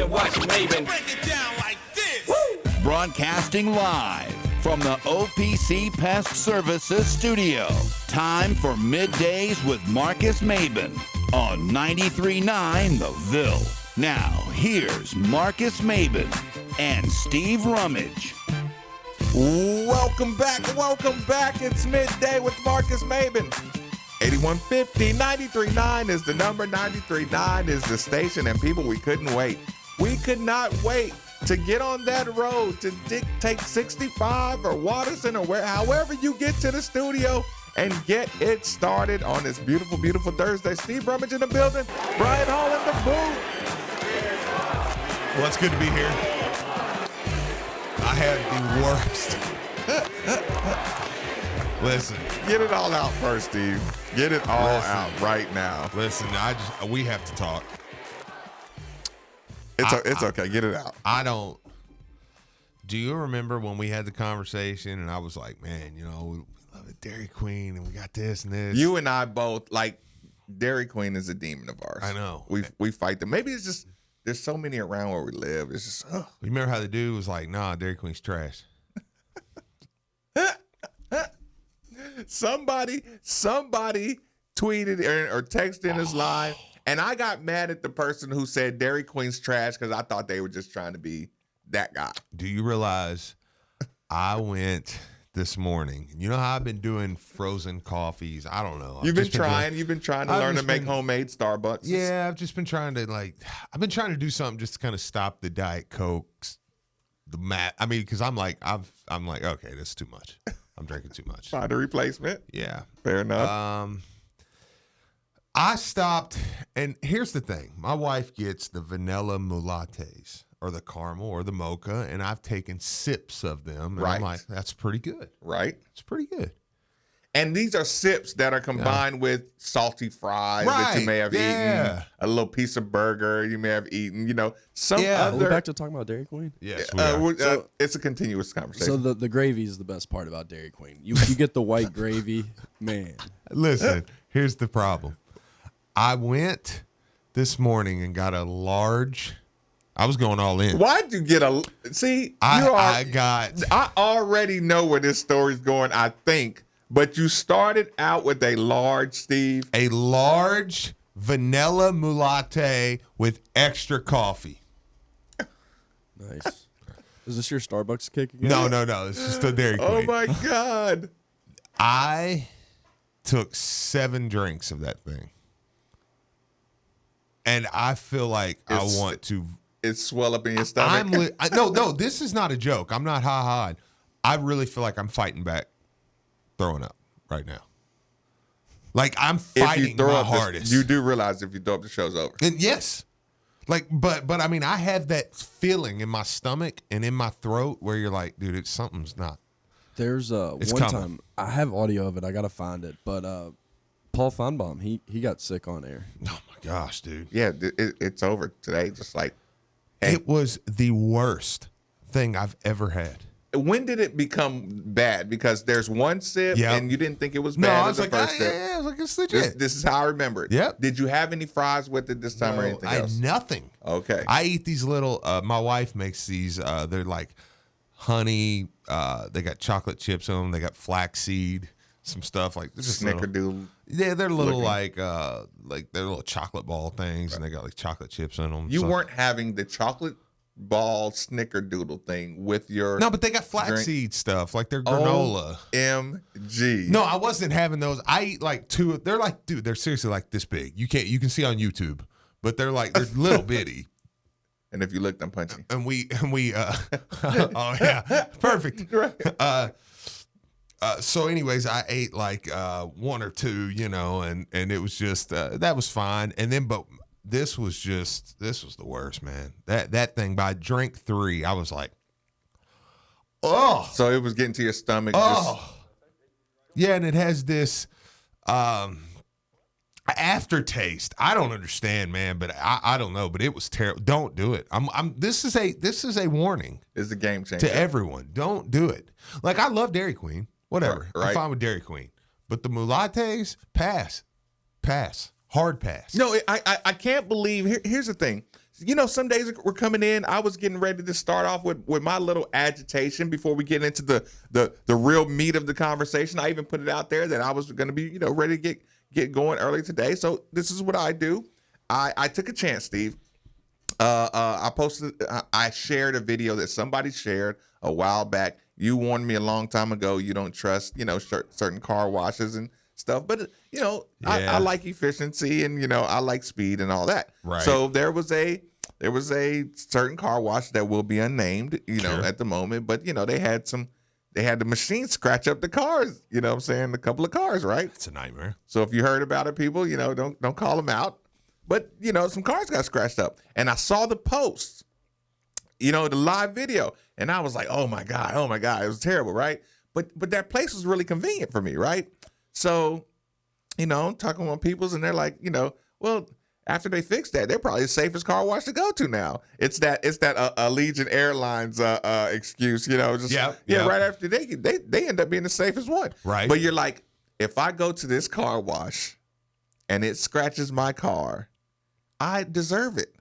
and watch Maven. Break it down like this. Woo! Broadcasting live from the OPC Pest Services studio. Time for Middays with Marcus Maben on 93.9 The Ville. Now, here's Marcus Maben and Steve Rummage. Welcome back. It's Midday with Marcus Maben. 8150 93.9 is the number. 93.9 is the station. And people, we couldn't wait. We could not wait to get on that road to take 65 or Watterson or however you get to the studio and get it started on this beautiful, beautiful Thursday. Steve Rummage in the building. Brian Hall in the booth. Well, it's good to be here. I had the worst. Listen. Get it all out first, Steve. Get it all out right now. Listen, we have to talk. It's okay. Get it out. Do you remember when we had the conversation and I was like, man, we love it, Dairy Queen, and we got this and this. You and I both, like, Dairy Queen is a demon of ours. I know. We fight them. Maybe it's just there's so many around where we live. It's just, You remember how the dude was like, nah, Dairy Queen's trash. Somebody tweeted or texted in his line, and I got mad at the person who said Dairy Queen's trash because I thought they were just trying to be that guy. Do you realize I went this morning? You know how I've been doing frozen coffees? I don't know. You've been trying to learn to make homemade Starbucks. Yeah, I've just been trying to I've been trying to do something just to kind of stop the Diet Cokes, because I'm like, okay, that's too much. I'm drinking too much. Find a replacement. Yeah. Fair enough. I stopped, and here's the thing. My wife gets the vanilla mulattes or the caramel or the mocha, and I've taken sips of them, and I'm like, that's pretty good. Right. It's pretty good. And these are sips that are combined with salty fries that you may have eaten, a little piece of burger you may have eaten, some other. Are we back to talking about Dairy Queen? Yes, it's a continuous conversation. So the gravy is the best part about Dairy Queen. You get the white gravy, man. Listen, here's the problem. I went this morning and got a large. I was going all in. Why'd you get a? See, I already know where this story's going. I think. But you started out with a large, Steve. A large vanilla mulatte with extra coffee. Nice. Is this your Starbucks kick again? No. It's just a Dairy Queen. Oh, my God. I took 7 drinks of that thing. And I feel like I want to. It swell up in your stomach. No, this is not a joke. I'm not ha-ha. I really feel like I'm fighting back. Throwing up right now. Like I'm fighting my hardest. You do realize if you throw up, the show's over. And yes. But I mean, I have that feeling in my stomach and in my throat where you're like, dude, something's not. There's one time, I have audio of it. I got to find it. But Paul Feinbaum, he got sick on air. Oh my gosh, dude. Yeah, it's over today. Just like. Hey. It was the worst thing I've ever had. When did it become bad? Because there's one sip and you didn't think it was bad. No, I was like, first sip. Yeah, I was like, it's legit. This is how I remember it. Yep. Did you have any fries with it this time or anything else? I had nothing. Okay. I eat these little, my wife makes these, they're like honey, they got chocolate chips on them, they got flaxseed, some stuff like this. Snickerdoodle. Yeah, they're little like they're little chocolate ball things, and they got like chocolate chips in them. You weren't having the chocolate ball snickerdoodle thing with your but they got flaxseed stuff like their granola. OMG. No, I wasn't having those. I eat like 2. They're like, dude, they're seriously like this big. You can see on YouTube, but they're little bitty. And if you look, I'm punching. And we oh yeah, perfect. So anyways, I ate like 1 or 2, and it was just that was fine. And then but this was the worst, man. That thing, by drink 3, I was like, oh. So it was getting to your stomach. Oh. Yeah, and it has this aftertaste. I don't understand, man, but I don't know, but it was terrible. Don't do it. This is a warning. It's a game changer to everyone. Don't do it. Like, I love Dairy Queen. Whatever. Right. I'm fine with Dairy Queen. But the mulattes, pass. Hard pass. No, I can't believe. Here's the thing. some days we're coming in. I was getting ready to start off with my little agitation before we get into the real meat of the conversation. I even put it out there that I was going to be, ready to get going early today. So this is what I do. I took a chance, Steve. I shared a video that somebody shared a while back. You warned me a long time ago you don't trust, certain car washes and stuff. But, I like efficiency and, I like speed and all that. Right. So there was a certain car wash that will be unnamed, Sure. at the moment. But, they had the machine scratch up the cars, I'm saying, a couple of cars, right? It's a nightmare. So if you heard about it, people, don't call them out. But, some cars got scratched up. And I saw the post, the live video. And I was like, oh, my God. It was terrible, right? But that place was really convenient for me, right? So, I'm talking with peoples, and they're like, well, after they fix that, they're probably the safest car wash to go to now. It's that Allegiant Airlines excuse, right after they end up being the safest one. Right. But you're like, if I go to this car wash and it scratches my car, I deserve it.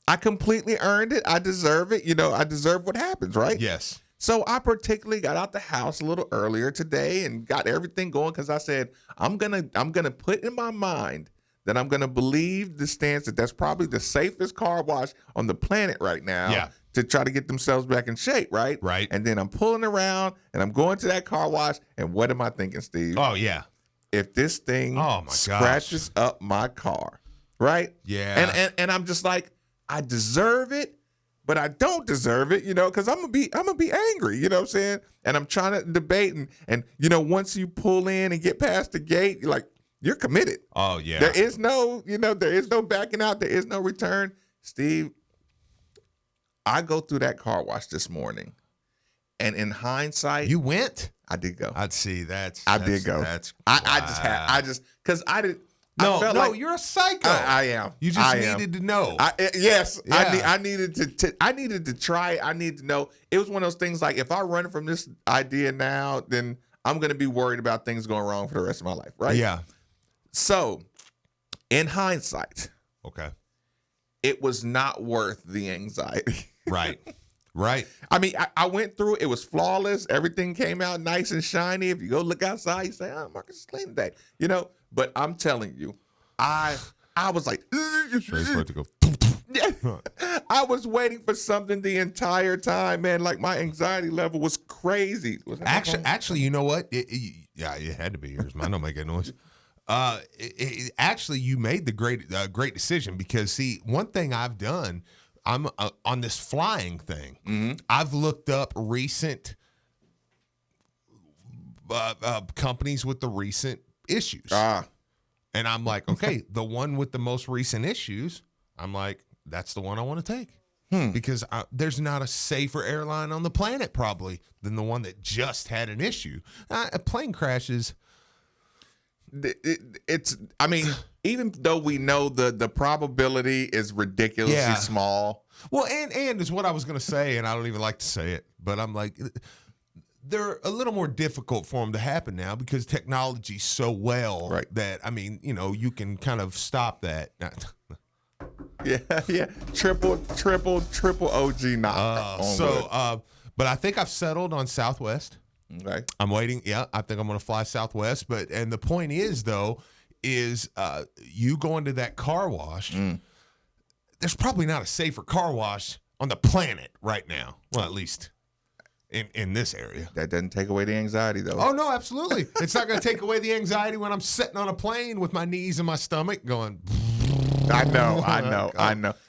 I completely earned it. I deserve it. I deserve what happens, right? Yes. So I particularly got out the house a little earlier today and got everything going because I said, I'm gonna put in my mind that I'm gonna believe the stance that that's probably the safest car wash on the planet right now. Yeah. To try to get themselves back in shape, right? Right. And then I'm pulling around and I'm going to that car wash, and what am I thinking, Steve? Oh yeah. If this thing Oh, my scratches up my car, right? Yeah. And I'm just like, I deserve it, but I don't deserve it, because I'm gonna be angry, you know what I'm saying? And I'm trying to debate, and once you pull in and get past the gate, you're committed. Oh yeah. There is no, there is no backing out, there is no return. Steve, I go through that car wash this morning, and in hindsight, You went? I did go. I'd see I did go. Because I did. No, I felt no, like, you're a psycho. I am. You just needed to know. Yes, Yeah. I needed to try. I need to know. It was one of those things like, if I run from this idea now, then I'm going to be worried about things going wrong for the rest of my life, right? Yeah. So, in hindsight, Okay. it was not worth the anxiety. Right. Right. I mean, I went through it. It was flawless. Everything came out nice and shiny. If you go look outside, you say, oh, Marcus is clean today. But I'm telling you, I was like, Straight for it to go. I was waiting for something the entire time, man. Like, my anxiety level was crazy. Was that my phone? Actually, you know what? It had to be yours. Mine don't make a noise. Actually, you made the great decision, because see, one thing I've done, I'm on this flying thing. Mm-hmm. I've looked up recent companies with the recent issues. And I'm like, okay, the one with the most recent issues, I'm like, that's the one I want to take. Because there's not a safer airline on the planet probably than the one that just had an issue. Plane crashes. I mean, even though we know the probability is ridiculously small. Well, and is what I was going to say, and I don't even like to say it, but I'm like, they're a little more difficult for them to happen now because technology's so that, I mean, you can kind of stop that. Yeah. Triple OG knock. But I think I've settled on Southwest. Okay. I'm waiting. Yeah, I think I'm going to fly Southwest. And the point is, though, you going to that car wash, there's probably not a safer car wash on the planet right now. Well, at least in this area. That doesn't take away the anxiety, though. Oh, no, absolutely. It's not going to take away the anxiety when I'm sitting on a plane with my knees in my stomach going. I know.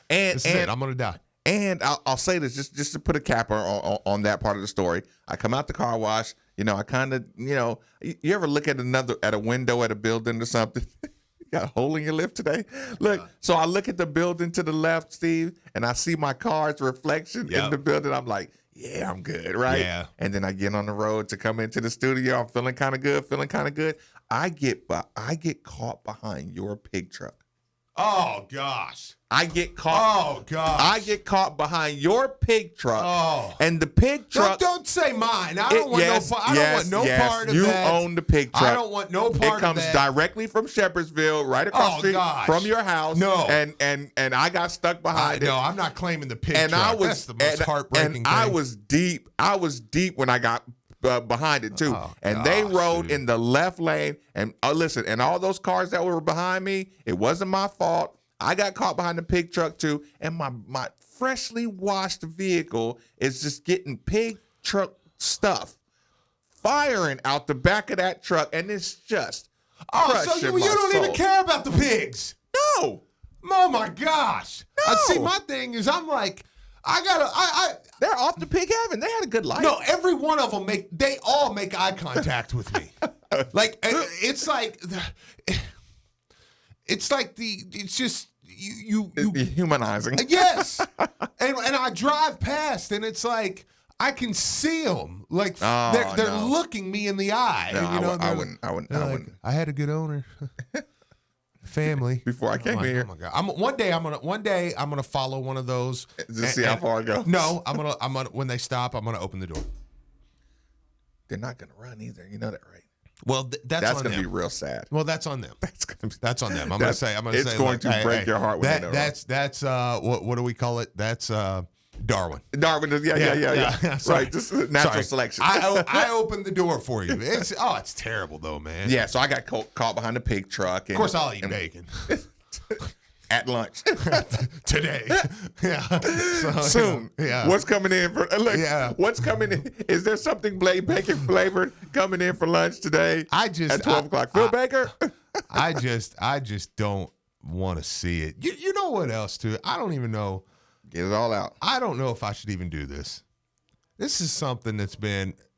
And This is it. I'm going to die. And I'll say this just to put a cap on that part of the story. I come out the car wash. I kind of, you ever look at a window at a building or something? You got a hole in your lip today? Look, so I look at the building to the left, Steve, and I see my car's reflection in the building. I'm like, yeah, I'm good, right? Yeah. And then I get on the road to come into the studio. I'm feeling kind of good. I get caught behind your pig truck. Oh gosh. I get caught. Oh gosh. I get caught behind your pig truck. Oh. And the pig truck. Don't say mine. I don't want no part of you that. You own the pig truck. I don't want no part of that. It comes directly from Shepherdsville, right across the street from your house. No. And I got stuck behind it. No, I'm not claiming the pig truck. That's the most heartbreaking thing. I was deep when I got behind it too. They rode in the left lane. And listen, and all those cars that were behind me, it wasn't my fault. I got caught behind the pig truck too, and my freshly washed vehicle is just getting pig truck stuff firing out the back of that truck, and it's just so you don't even care about the pigs? No. Oh my gosh. No. See, my thing is, I'm like, they're off to pig heaven. They had a good life. No, every one of them they all make eye contact with me. Like it's just you humanizing. Yes. and I drive past and it's like I can see them. Like they're looking me in the eye. No, I wouldn't. I had a good owner. Family. Before I came here. Oh my God. One day I'm gonna follow one of those. Just see how far I go. No, I'm gonna when they stop, I'm gonna open the door. They're not gonna run either. You know that, right? Well, that's gonna be real sad. Well, that's on them. That's on them. It's going to break your heart when they know. That's what do we call it? That's Darwin. Yeah. Right, just natural selection. I opened the door for you. It's terrible though, man. Yeah, so I got caught behind the pig truck. Of course, I'll eat bacon. At lunch today. Yeah. Soon. Yeah. What's coming in for? What's coming in? Is there something bacon flavored coming in for lunch today? At 12 o'clock. Phil Baker. I just don't want to see it. You know what else too? I don't even know. Get it all out. I don't know if I should even do this. This is something this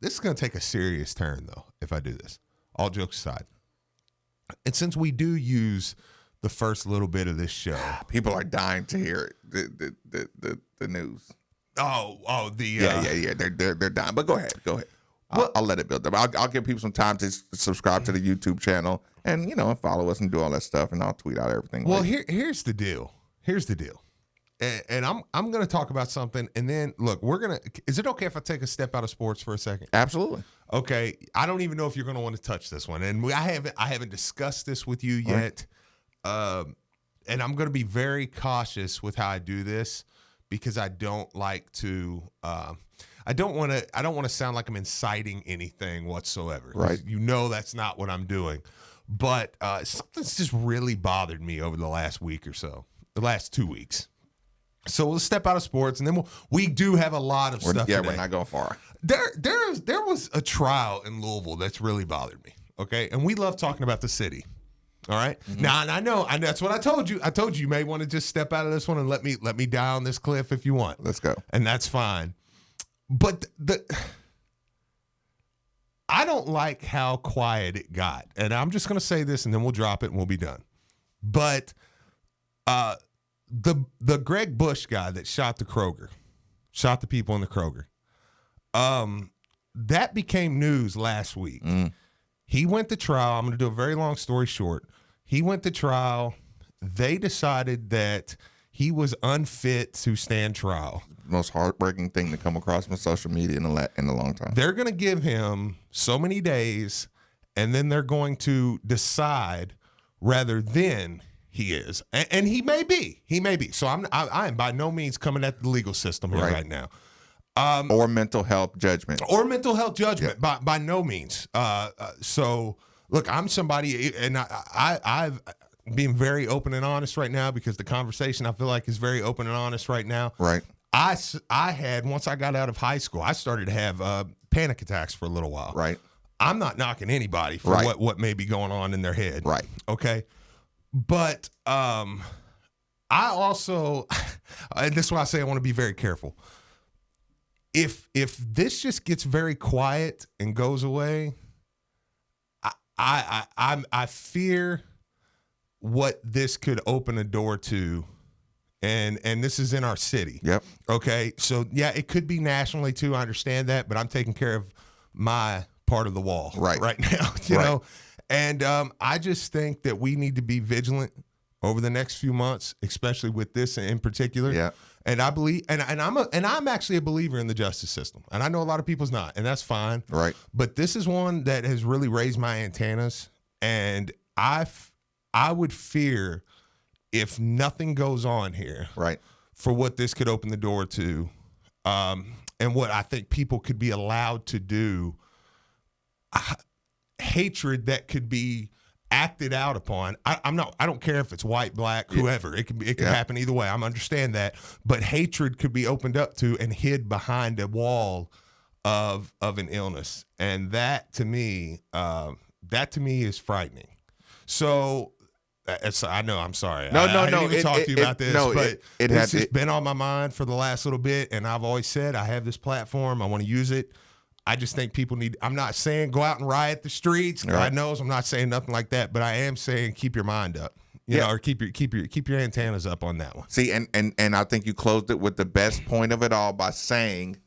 is going to take a serious turn though if I do this. All jokes aside. And since we do use the first little bit of this show, people are dying to hear the news. Yeah. They're dying. But go ahead. I'll let it build up. I'll give people some time to subscribe to the YouTube channel and follow us and do all that stuff, and I'll tweet out everything. Well, here's the deal. And I'm going to talk about something, and then look, is it okay if I take a step out of sports for a second? Absolutely. Okay. I don't even know if you're going to want to touch this one, and I haven't discussed this with you yet. And I'm going to be very cautious with how I do this because I don't like to. I don't want to sound like I'm inciting anything whatsoever. Right. That's not what I'm doing. But something's just really bothered me over the last week or so, the last 2 weeks. So we'll step out of sports, and then we do have a lot of stuff. Yeah, today. we're not going far. There was a trial in Louisville that's really bothered me. Okay, and we love talking about the city. All right. Mm-hmm. Now, and I know that's what I told you. I told you may want to just step out of this one and let me down this cliff if you want. Let's go. And that's fine. But I don't like how quiet it got. And I'm just going to say this, and then we'll drop it and we'll be done. But the Greg Bush guy that shot the people in the Kroger, that became news last week. Mm. He went to trial. I'm going to do a very long story short. He went to trial. They decided that he was unfit to stand trial. Most heartbreaking thing to come across my social media in a long time. They're going to give him so many days, and then they're going to decide rather than he is. And he may be. So I am by no means coming at the legal system here right now. Or mental health judgment. Yeah. By no means. So look, I'm somebody, and I've been very open and honest right now because the conversation I feel like is very open and honest right now. Right. I had, once I got out of high school, I started to have panic attacks for a little while. Right. I'm not knocking anybody for what may be going on in their head. Right. Okay. But I also, and this is why I say I want to be very careful. If this just gets very quiet and goes away, I fear what this could open a door to, and this is in our city. Yep. Okay. So yeah, it could be nationally too. I understand that, but I'm taking care of my part of the wall right now. You know, and I just think that we need to be vigilant over the next few months, especially with this in particular. Yeah. And I believe, and I'm actually a believer in the justice system, and I know a lot of people's not, and that's fine. Right. But this is one that has really raised my antennas, and I would fear if nothing goes on here, Right. for what this could open the door to, and what I think people could be allowed to do. Hatred that could be acted out upon. I don't care if it's white, black, whoever. It can happen either way. I understand that, but hatred could be opened up to and hid behind a wall of an illness, and that to me is frightening. So. I know. I'm sorry. I didn't even talk to you about this, but it's just been on my mind for the last little bit, and I've always said I have this platform. I want to use it. I just think people need. I'm not saying go out and riot the streets. Right. God knows I'm not saying nothing like that, but I am saying keep your mind up. You know, or keep your antennas up on that one. See, and I think you closed it with the best point of it all by saying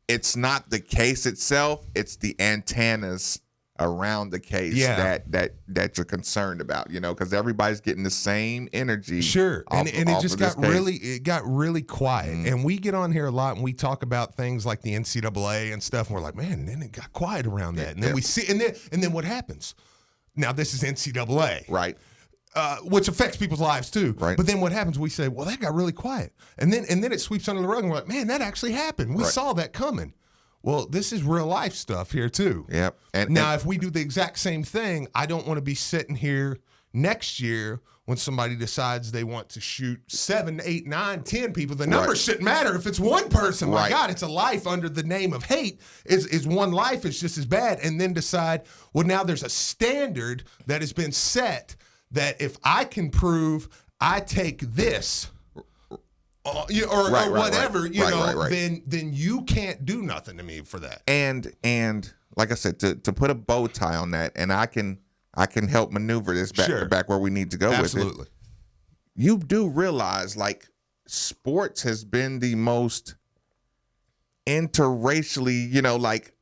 it's not the case itself; it's the antennas around the case that you're concerned about, you know, because everybody's getting the same energy. Sure. And it just got really quiet. Mm-hmm. And we get on here a lot and we talk about things like the NCAA and stuff, and we're like, man, and then it got quiet around that. And then we see, and then what happens? Now this is NCAA. Right. Which affects people's lives too. Right. But then what happens? We say, well, that got really quiet. And then it sweeps under the rug and we're like, man, that actually happened. We saw that coming. Well, this is real life stuff here too. Yep. And if we do the exact same thing, I don't want to be sitting here next year when somebody decides they want to shoot 7, 8, 9, 10 people. The number shouldn't matter if it's one person. My God, it's a life under the name of hate. Is one life is just as bad. And then decide, well, now there's a standard that has been set that if I can prove I take this. Or whatever, then you can't do nothing to me for that. And like I said, to put a bow tie on that, and I can help maneuver this back where we need to go with it. You do realize, like, sports has been the most interracially, you know, like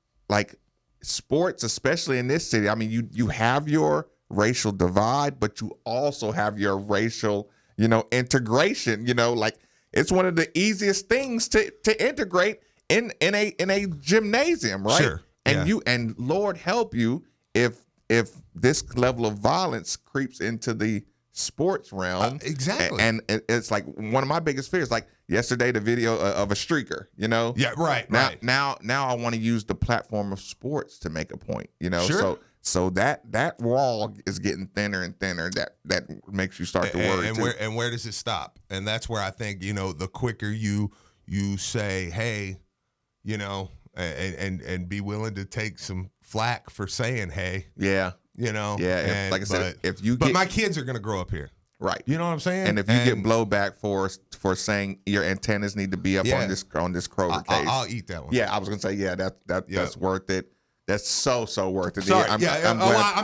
sports, especially in this city. I mean, you have your racial divide, but you also have your racial, you know, integration, you know, like. It's one of the easiest things to integrate in a gymnasium, right? Sure. And Lord help you if this level of violence creeps into the sports realm. Exactly. And it's like one of my biggest fears. Like yesterday, the video of a streaker, you know. Yeah. Right. Now I want to use the platform of sports to make a point, you know. Sure. So that wall is getting thinner and thinner. That makes you start to worry. And where does it stop? And that's where I think, you know, the quicker you say, hey, you know, and be willing to take some flack for saying, hey, yeah, you know, yeah. Like I said, but my kids are gonna grow up here, right? You know what I'm saying? And if you get blowback for saying your antennas need to be up on this Kroger case, I'll eat that one. Yeah, I was gonna say, that's worth it. That's so worth it. Sorry, I'm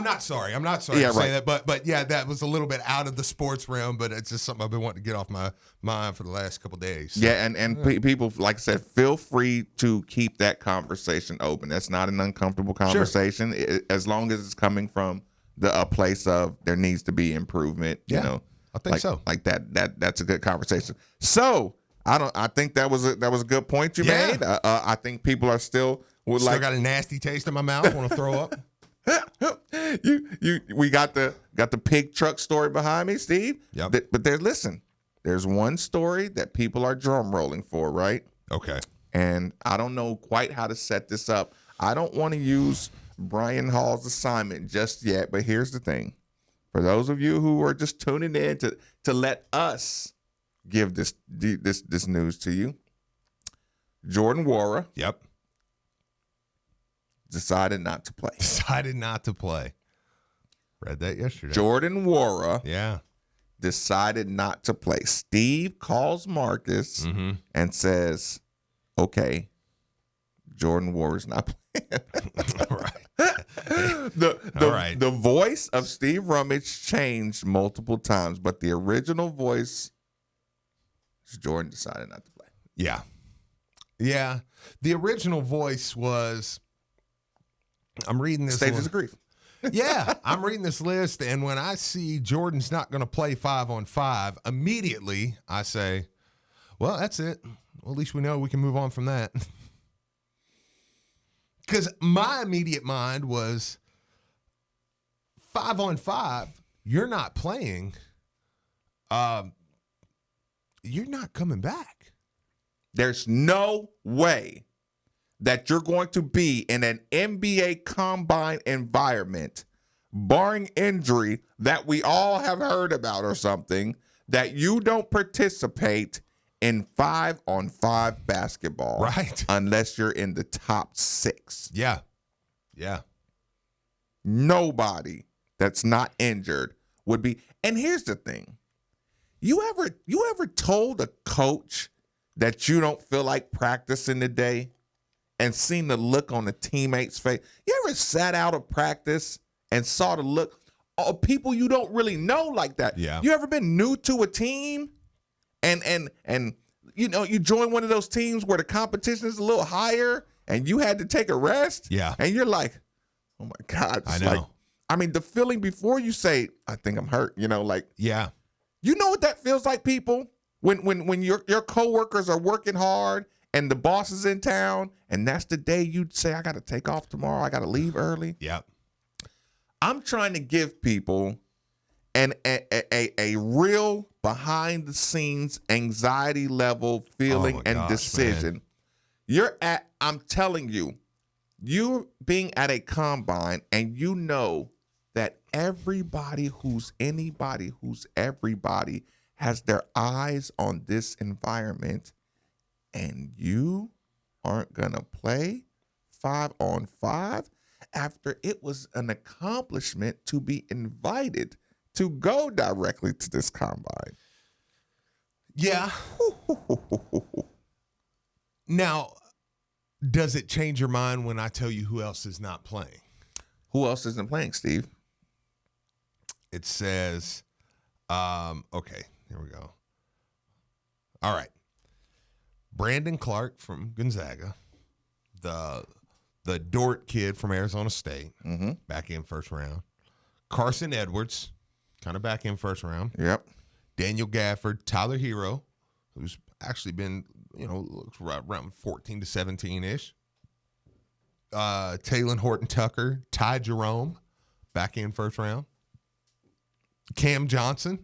not sorry. I'm not sorry to say that, but yeah, that was a little bit out of the sports realm, but it's just something I've been wanting to get off my mind for the last couple of days. So. Yeah, and people, like I said, feel free to keep that conversation open. That's not an uncomfortable conversation, as long as it's coming from a place of there needs to be improvement. You know, I think so. Like that's a good conversation. So I think that was a good point you made. I think people are still got a nasty taste in my mouth. Want to throw up? We got the pig truck story behind me, Steve. Yep. But there's one story that people are drum rolling for, right? Okay. And I don't know quite how to set this up. I don't want to use Brian Hall's assignment just yet, but here's the thing. For those of you who are just tuning in to let us give this news to you, Jordan Wara. Yep. Decided not to play. Read that yesterday. Jordan Wara. Yeah. Decided not to play. Steve calls Marcus and says, okay, Jordan Wara's not playing. Right. The voice of Steve Rummage changed multiple times, but the original voice is Jordan decided not to play. Yeah. Yeah. The original voice was, I'm reading this. Stages of grief. Yeah, I'm reading this list, and when I see Jordan's not going to play 5-on-5, immediately I say, well, that's it. Well, at least we know we can move on from that. Because my immediate mind was 5-on-5, you're not playing. You're not coming back. There's no way that you're going to be in an NBA combine environment, barring injury that we all have heard about or something, that you don't participate in 5-on-5 basketball. Right. Unless you're in the top 6. Yeah. Yeah. Nobody that's not injured would be. And here's the thing. You ever told a coach that you don't feel like practicing today and seen the look on the teammate's face? You ever sat out of practice and saw the look of people you don't really know like that? Yeah. You ever been new to a team and you know, you join one of those teams where the competition is a little higher and you had to take a rest? Yeah. And you're like, oh my God. I It's know. like, I mean, the feeling before you say, I think I'm hurt, you know, like, Yeah. you know what that feels like, people? When your coworkers are working hard and the boss is in town, and that's the day you say, I got to take off tomorrow, I got to leave early. Yeah. I'm trying to give people a real behind the scenes anxiety level feeling my and gosh, decision. man. I'm telling you, you being at a combine and you know that everybody who's everybody has their eyes on this environment, and you aren't gonna play 5-on-5 after it was an accomplishment to be invited to go directly to this combine. Yeah. Now, does it change your mind when I tell you who else is not playing? Who else isn't playing, Steve? It says, okay, here we go. All right. Brandon Clark from Gonzaga, the Dort kid from Arizona State, back in first round. Carson Edwards, kind of back in first round. Yep. Daniel Gafford, Tyler Hero, who's actually been, looks right around 14 to 17-ish. Taylor Horton Tucker, Ty Jerome, back in first round. Cam Johnson,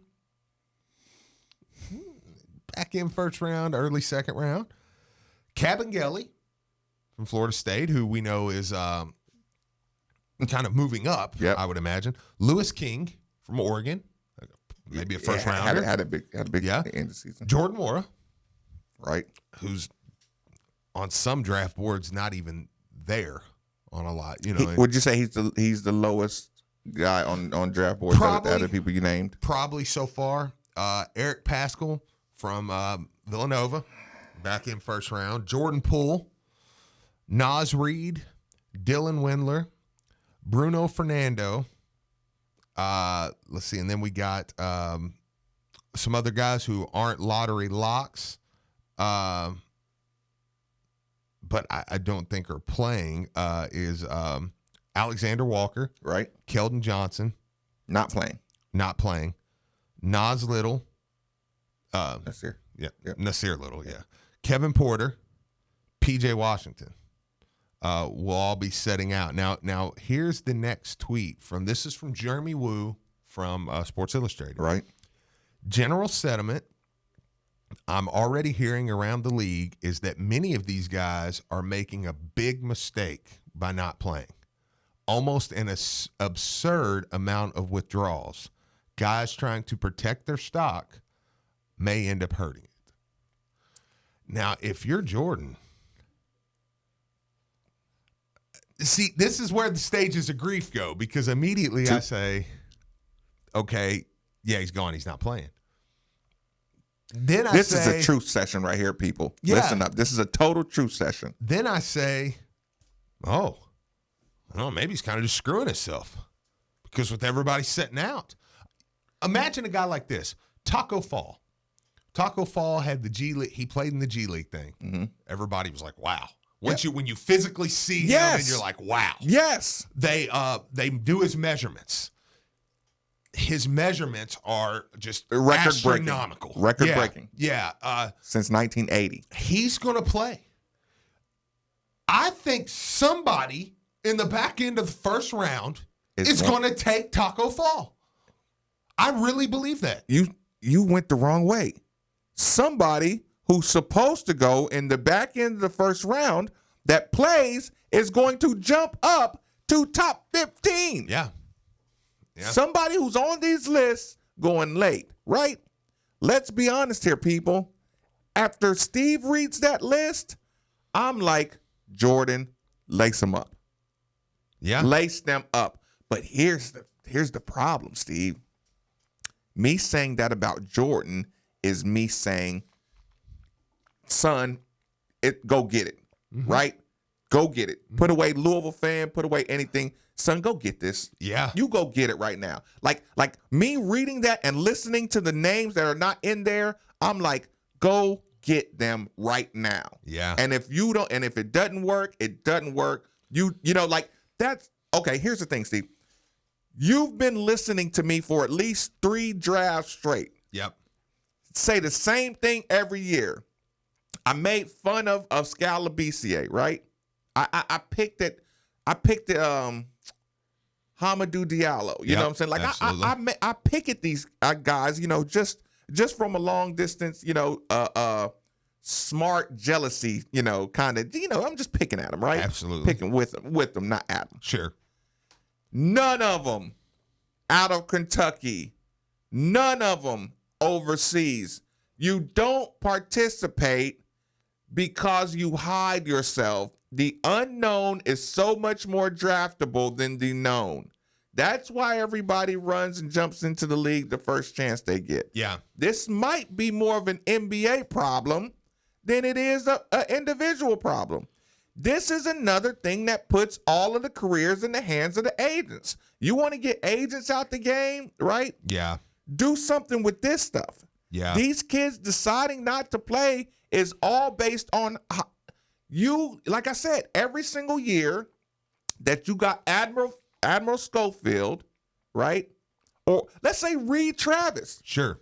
back in first round, early second round. Kabengele from Florida State, who we know is kind of moving up, I would imagine. Lewis King from Oregon, maybe a first rounder. Had a big end of season. Jordan Mora, right? Who's on some draft boards not even there on a lot. Would you say he's the lowest guy on draft boards out of the people you named? Probably so far. Eric Paschal from Villanova, back in first round. Jordan Poole, Naz Reid, Dylan Windler, Bruno Fernando. Let's see, and then we got some other guys who aren't lottery locks, but I don't think are playing. Is Alexander Walker, right? Keldon Johnson, not playing. Nas Little, Nasir. Yep. Nasir Little, yeah. Kevin Porter, PJ Washington will all be setting out. Now here's the next tweet this is from Jeremy Wu from Sports Illustrated. Right. General sentiment I'm already hearing around the league is that many of these guys are making a big mistake by not playing. Almost an absurd amount of withdrawals. Guys trying to protect their stock may end up hurting it. Now, if you're Jordan, see, this is where the stages of grief go, because immediately I say, okay, yeah, he's gone. He's not playing. Then this is a truth session right here, people. Yeah. Listen up. This is a total truth session. Then I say, well, maybe he's kind of just screwing himself, because with everybody sitting out. Imagine a guy like this, Taco Fall. Taco Fall had the G League. He played in the G League thing. Mm-hmm. Everybody was like, wow, When you physically see him and you're like, wow. Yes. They do his measurements. His measurements are just astronomical. Record breaking. Yeah. Since 1980. He's going to play. I think somebody in the back end of the first round is going to take Taco Fall. I really believe that. You went the wrong way. Somebody who's supposed to go in the back end of the first round that plays is going to jump up to top 15. Yeah. Somebody who's on these lists going late, right? Let's be honest here, people. After Steve reads that list, I'm like, Jordan, lace them up. Yeah. Lace them up. But here's the problem, Steve. Me saying that about Jordan is me saying, son, go get it, right? Go get it. Put away Louisville fan, put away anything. Son, go get this. Yeah. You go get it right now. Like me reading that and listening to the names that are not in there, I'm like, go get them right now. Yeah. And if it doesn't work, it doesn't work. You know, like that's okay. Here's the thing, Steve. You've been listening to me for at least 3 drafts straight. Yep. Say the same thing every year. I made fun of Scalabicier, right? I picked it. Hamadou Diallo. You know what I'm saying? Like I pick at these guys, you know, just from a long distance, you know, smart jealousy, you know, kind of, you know, I'm just picking at them, right? Absolutely. Picking with them, not at them. Sure. None of them out of Kentucky. None of them overseas. You don't participate because you hide yourself. The unknown is so much more draftable than the known. That's why everybody runs and jumps into the league the first chance they get. Yeah. This might be more of an NBA problem than it is an individual problem. This is another thing that puts all of the careers in the hands of the agents. You want to get agents out the game, right? Yeah. Do something with this stuff. Yeah. These kids deciding not to play is all based on you. Like I said, every single year that you got Admiral Schofield, right? Or let's say Reed Travis. Sure.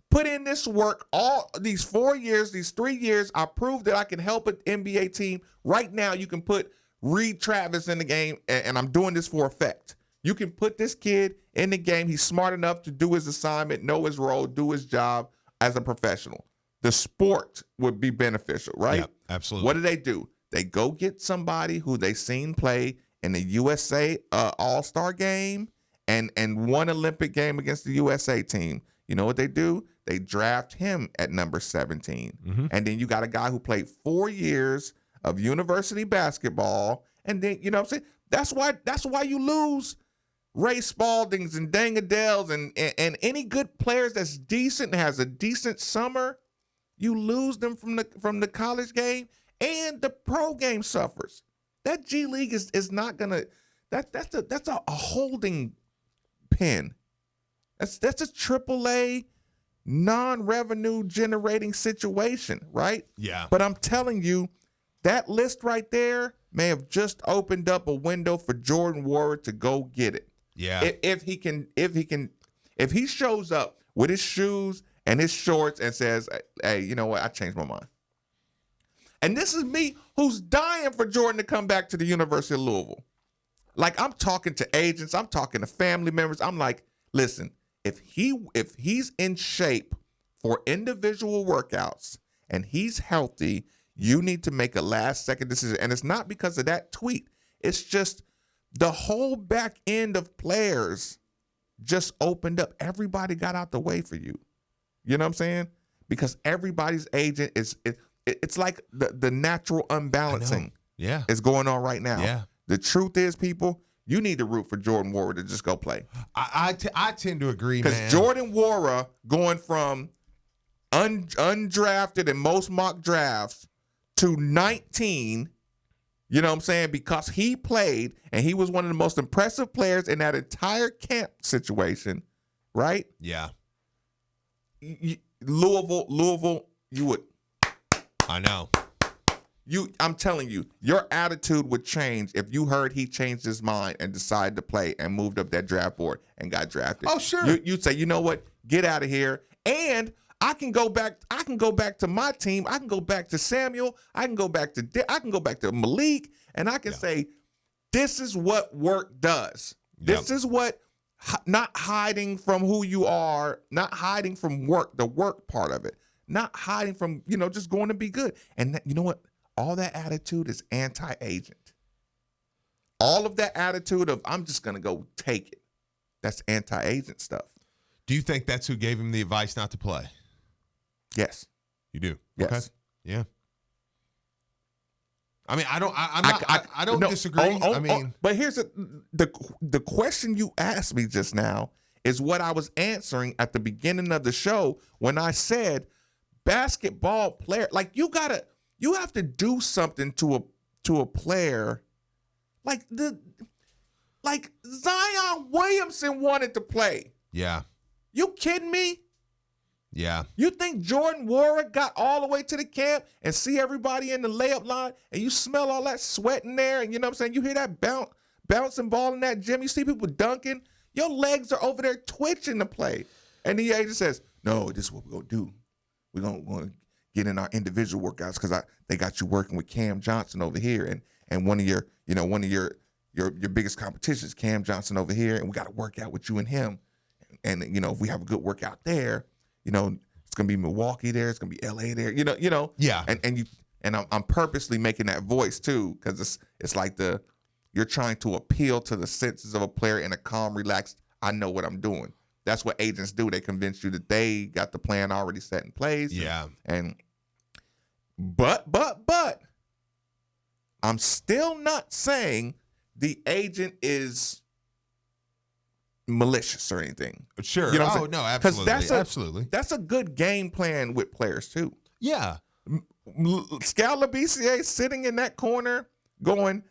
Put in this work all these 4 years, these 3 years. I proved that I can help an NBA team. Right now, you can put Reed Travis in the game, and I'm doing this for effect. You can put this kid in the game. He's smart enough to do his assignment, know his role, do his job as a professional. The sport would be beneficial, right? Yeah, absolutely. What do? They go get somebody who they seen play in the USA All-Star game and one Olympic game against the USA team. You know what they do? They draft him at number 17. Mm-hmm. And then you got a guy who played 4 years of university basketball. And then, you know what I'm saying? That's why you lose Ray Spaldings and Dang Adells and any good players that's decent and has a decent summer. You lose them from the college game, and the pro game suffers. That G League is not gonna. That's a holding pen. That's a AAA non-revenue generating situation, right? Yeah. But I'm telling you, that list right there may have just opened up a window for Jordan Ward to go get it. Yeah. If he shows up with his shoes and his shorts and says, hey, you know what? I changed my mind. And this is me who's dying for Jordan to come back to the University of Louisville. Like, I'm talking to agents. I'm talking to family members. I'm like, listen, if he's in shape for individual workouts and he's healthy, you need to make a last-second decision. And it's not because of that tweet. It's just the whole back end of players just opened up. Everybody got out the way for you. You know what I'm saying? Because everybody's agent it's like the natural unbalancing is going on right now. Yeah. The truth is, people, you need to root for Jordan Wara to just go play. I tend to agree, man. Because Jordan Wara going from undrafted in most mock drafts to 19, you know what I'm saying? Because he played and he was one of the most impressive players in that entire camp situation, right? Yeah. Louisville, you would. I know. I'm telling you, your attitude would change if you heard he changed his mind and decided to play and moved up that draft board and got drafted. Oh, sure. You'd say, you know what? Get out of here. And I can go back to my team. I can go back to Samuel. I can go back to Malik, and I can say, this is what work does. This is what not hiding from who you are, not hiding from work, the work part of it, not hiding from, just going to be good. And you know what? All that attitude is anti-agent. All of that attitude of I'm just going to go take it. That's anti-agent stuff. Do you think that's who gave him the advice not to play? Yes. You do? Yes. Okay. Yeah. I mean, I don't disagree. But here's the question you asked me just now is what I was answering at the beginning of the show when I said basketball player, like you have to do something to a player like Zion Williamson wanted to play. Yeah. You kidding me? Yeah. You think Jordan Warwick got all the way to the camp and see everybody in the layup line and you smell all that sweat in there and you know what I'm saying? You hear that bouncing ball in that gym. You see people dunking. Your legs are over there twitching to play. And the agent says, no, this is what we're going to do. We're going to get in our individual workouts because they got you working with Cam Johnson over here and one of your biggest competitions, Cam Johnson over here, and we got to work out with you and him. And, if we have a good workout there, it's gonna be Milwaukee there. It's gonna be LA there. Yeah. And I'm purposely making that voice too, because it's like you're trying to appeal to the senses of a player in a calm, relaxed. I know what I'm doing. That's what agents do. They convince you that they got the plan already set in place. Yeah. But I'm still not saying the agent is malicious or anything. Sure. You know what I'm saying? No, absolutely. Absolutely. That's a good game plan with players too. Yeah. Scal LaBCA sitting in that corner going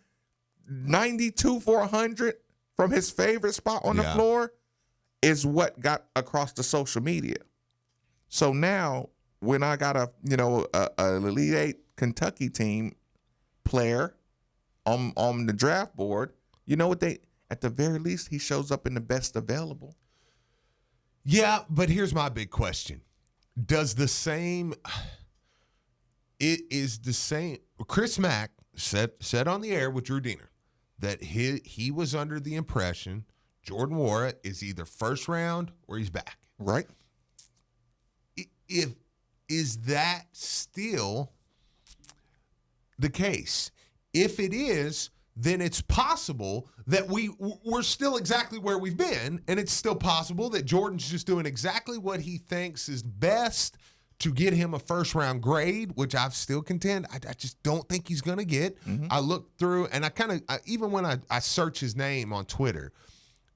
92 for 100 from his favorite spot on the floor is what got across the social media. So now when I got a Elite Eight Kentucky team player on the draft board, you know what at the very least, he shows up in the best available. Yeah, but here's my big question. Chris Mack said on the air with Drew Diener that he was under the impression Jordan Nwora is either first round or he's back. Right. Is that still the case? If it is, then it's possible that we're still exactly where we've been, and it's still possible that Jordan's just doing exactly what he thinks is best to get him a first-round grade, which I still contend I just don't think he's going to get. Mm-hmm. I looked through, and even when I search his name on Twitter,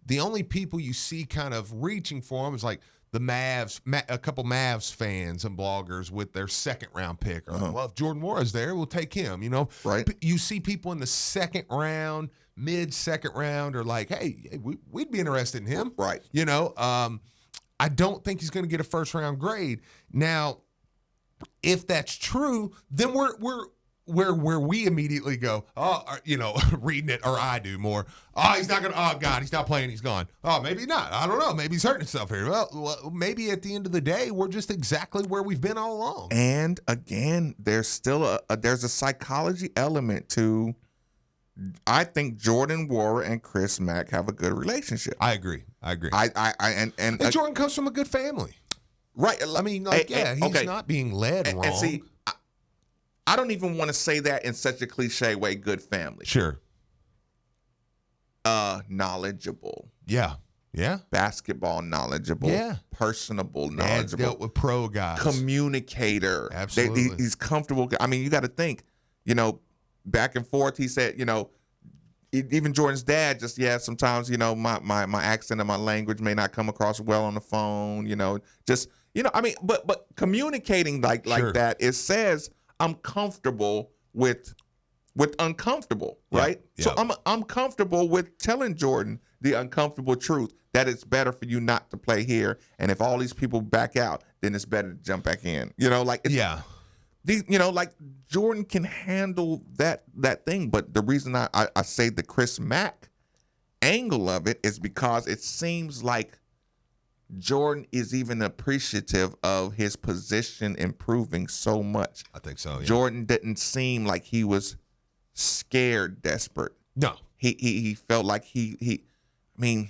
the only people you see kind of reaching for him is like the Mavs, a couple Mavs fans and bloggers with their second-round pick. Like, well, if Jordan Nwora's there, we'll take him, Right. You see people in the second round, mid-second round are like, hey, we'd be interested in him. Right. I don't think he's going to get a first-round grade. Now, if that's true, then we're where we immediately go, reading it, or I do more. Oh, he's not going to, oh, God, he's not playing, he's gone. Oh, maybe not. I don't know. Maybe he's hurting himself here. Well, maybe at the end of the day, we're just exactly where we've been all along. And again, there's still there's a psychology element to, I think Jordan Nwora and Chris Mack have a good relationship. I agree. And Jordan comes from a good family. Right. I mean, he's not being led wrong. And see, I don't even want to say that in such a cliche way, good family. Sure. Knowledgeable. Yeah. Basketball knowledgeable. Yeah. Personable knowledgeable. Dad's dealt with pro guys. Communicator. Absolutely. He's comfortable. I mean, you got to think, back and forth. He said, even Jordan's dad sometimes, my accent and my language may not come across well on the phone, but communicating like that, it says I'm comfortable with uncomfortable, right? Yeah. So I'm comfortable with telling Jordan the uncomfortable truth that it's better for you not to play here, and if all these people back out, then it's better to jump back in. Like Jordan can handle that thing. But the reason I say the Chris Mack angle of it is because it seems like Jordan is even appreciative of his position improving so much. I think so. Yeah. Jordan didn't seem like he was scared, desperate. No, he felt like he. I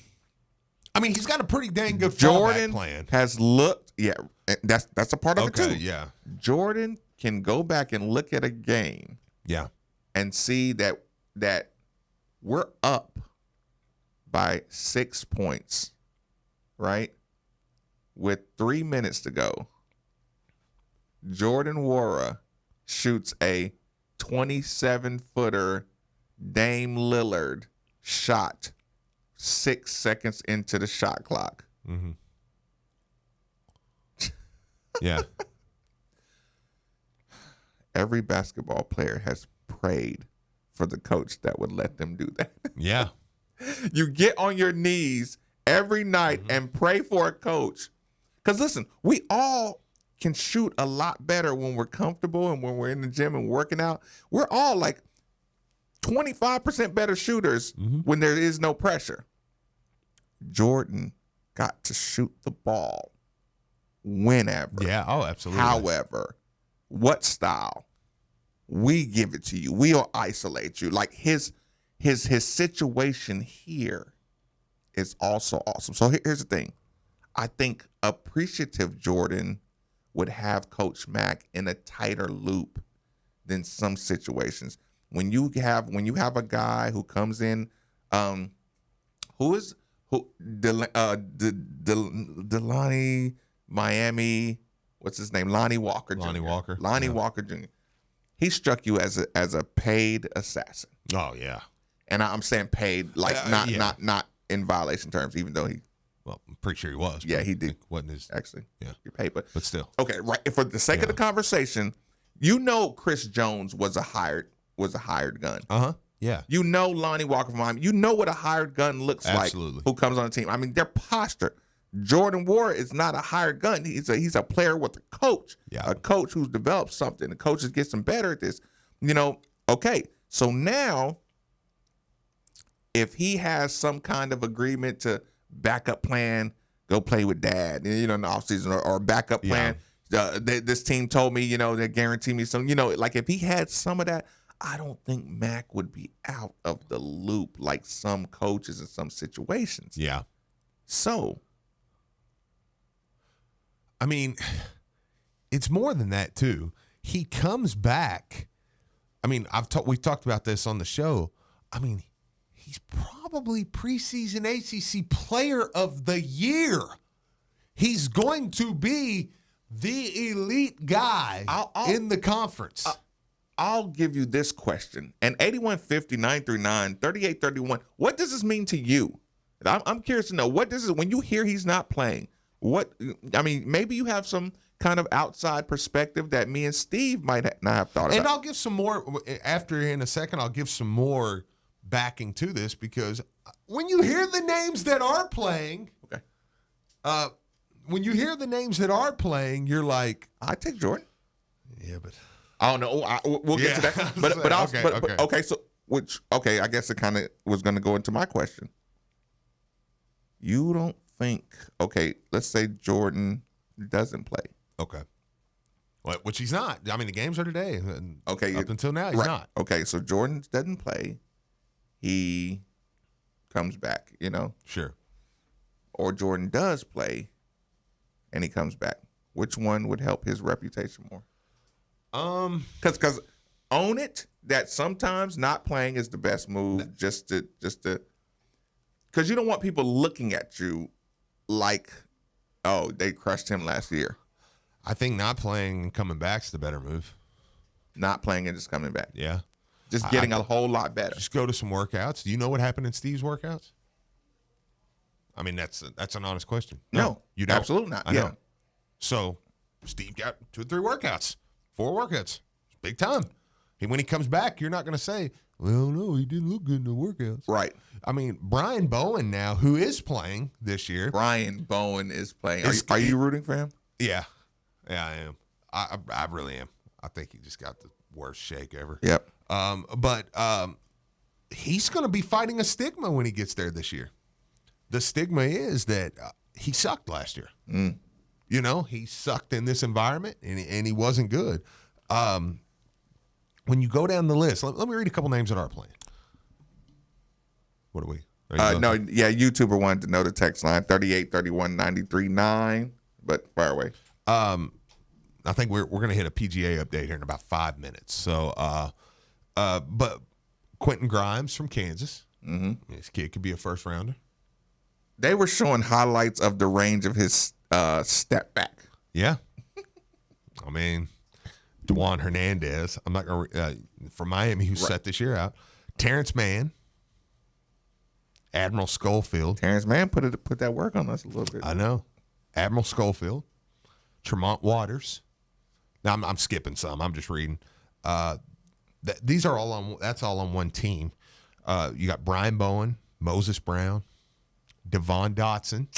mean, he's got a pretty dang good Jordan fallback plan. has looked. Yeah, that's a part of it too. Yeah. Jordan can go back and look at a game. Yeah. And see that we're up by 6 points, right? With 3 minutes to go. Jordan Nwora shoots a 27-footer Dame Lillard shot 6 seconds into the shot clock. Mm-hmm. Yeah. Every basketball player has prayed for the coach that would let them do that. Yeah. You get on your knees every night and pray for a coach. Because listen, we all can shoot a lot better when we're comfortable and when we're in the gym and working out. We're all like 25% better shooters when there is no pressure. Jordan got to shoot the ball whenever. Yeah. Oh, absolutely. However, what style? We give it to you. We'll isolate you. Like his situation here is also awesome. So here's the thing. I think appreciative Jordan would have Coach Mack in a tighter loop than some situations. When you have a guy who comes in, Delani Miami, what's his name? Lonnie Walker Jr. Lonnie Walker Jr. He struck you as a paid assassin. Oh yeah. And I'm saying paid, like not in violation terms, even though he. Well, I'm pretty sure he was. Yeah, he did. Wasn't his actually? Yeah, you're paid, but still. Okay, right. For the sake of the conversation, Chris Jones was a hired gun. Yeah. Lonnie Walker from Miami. You know what a hired gun looks Absolutely. like. Who comes on the team? I mean, their posture. Jordan Nwora is not a hired gun. He's a player with a coach. Yeah. A coach who's developed something. The coach is getting better at this. Okay. So now, if he has some kind of agreement to backup plan, go play with dad, in the offseason, or backup plan. This team told me, they guarantee me some, like if he had some of that, I don't think Mac would be out of the loop like some coaches in some situations. Yeah. So, I mean, it's more than that too. He comes back. I mean, we've talked about this on the show. I mean, he's probably preseason ACC player of the year. He's going to be the elite guy in the conference. I'll give you this question. And 8150-939, 3831, what does this mean to you? I'm curious to know, what does it, when you hear he's not playing, maybe you have some kind of outside perspective that me and Steve might not have thought about. And I'll give some more, after in a second, I'll give some more backing to this, because when you hear the names that are playing, you're like, I take Jordan. Yeah, but I don't know. We'll get to that. But I guess it kind of was going to go into my question. You don't think? Okay, let's say Jordan doesn't play. Okay. Well, which he's not. I mean, the games are today. And okay. Up until now, he's not. Okay, so Jordan doesn't play. He comes back, Sure. Or Jordan does play and he comes back. Which one would help his reputation more? Because own it that sometimes not playing is the best move, just to because you don't want people looking at you like, oh, they crushed him last year. I think not playing and coming back's the better move. Not playing and just coming back. Yeah. Just getting a whole lot better. Just go to some workouts. Do you know what happened in Steve's workouts? I mean, that's an honest question. No, you don't. Absolutely not. I know. So Steve got 2 or 3 workouts, 4 workouts. It's big time. When he comes back, you're not going to say, well, no, he didn't look good in the workouts. Right. I mean, Brian Bowen now, who is playing this year. Brian Bowen is playing. Are you rooting for him? Yeah. Yeah, I am. I really am. I think he just got the worst shake ever. Yep. But he's going to be fighting a stigma when he gets there this year. The stigma is that he sucked last year. You know, he sucked in this environment, and he wasn't good. When you go down the list, let me read a couple names that are playing. What are we? No, yeah, YouTuber wanted to know the text line 3831-93-9, but fire away. I think we're going to hit a PGA update here in about 5 minutes. So, but Quentin Grimes from Kansas, this kid could be a first rounder. They were showing highlights of the range of his step back. Yeah, I mean, Juan Hernandez. I'm not going to from Miami, who set this year out. Terrence Mann, Admiral Schofield. Terrence Mann put that work on us a little bit. I know, Admiral Schofield, Tremont Waters. Now I'm skipping some. I'm just reading. These are all on. That's all on one team. You got Brian Bowen, Moses Brown, Devon Dotson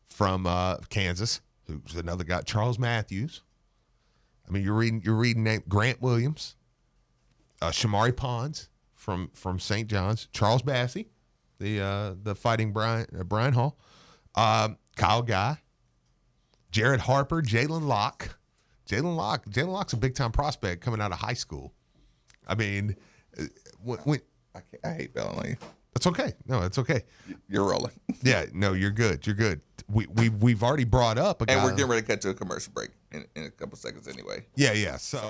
from Kansas, who's another guy. Charles Matthews. I mean, you're reading name Grant Williams, Shamari Pons from St. John's, Charles Bassey, the fighting Brian Hall, Kyle Guy, Jared Harper, Jalen Locke. Jalen Locke's a big time prospect coming out of high school. I mean, when I hate belling on you. That's okay. No, it's okay. You're rolling. Yeah, no, you're good. You're good. We've already brought up a guy. And we're getting ready to cut to a commercial break in a couple seconds anyway. Yeah. So.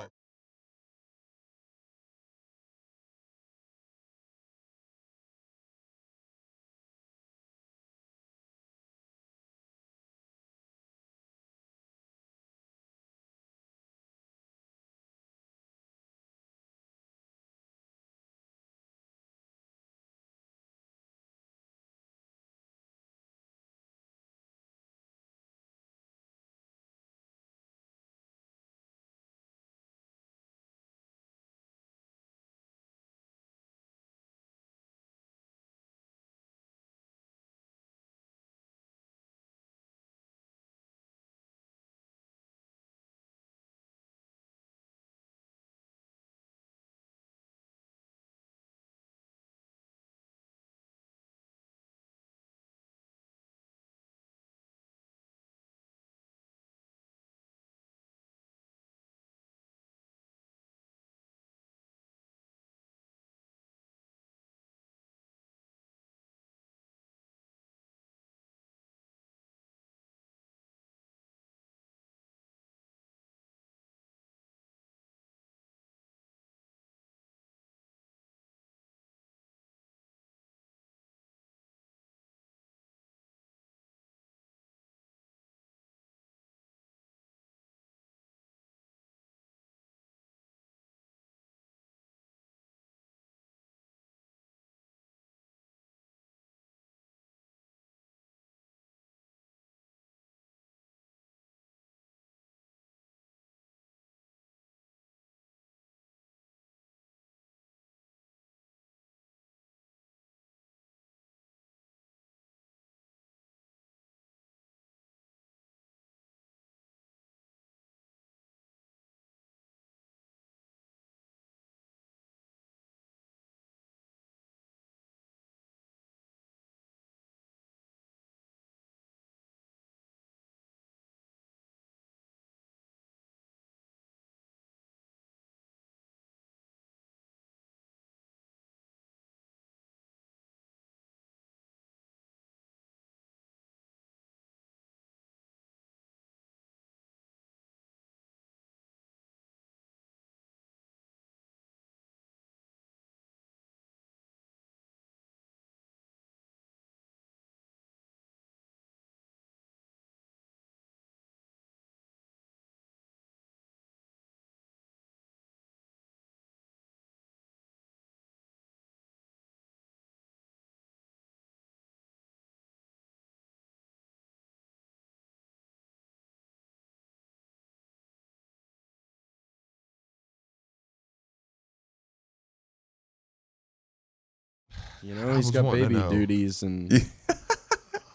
You know, he's got baby duties and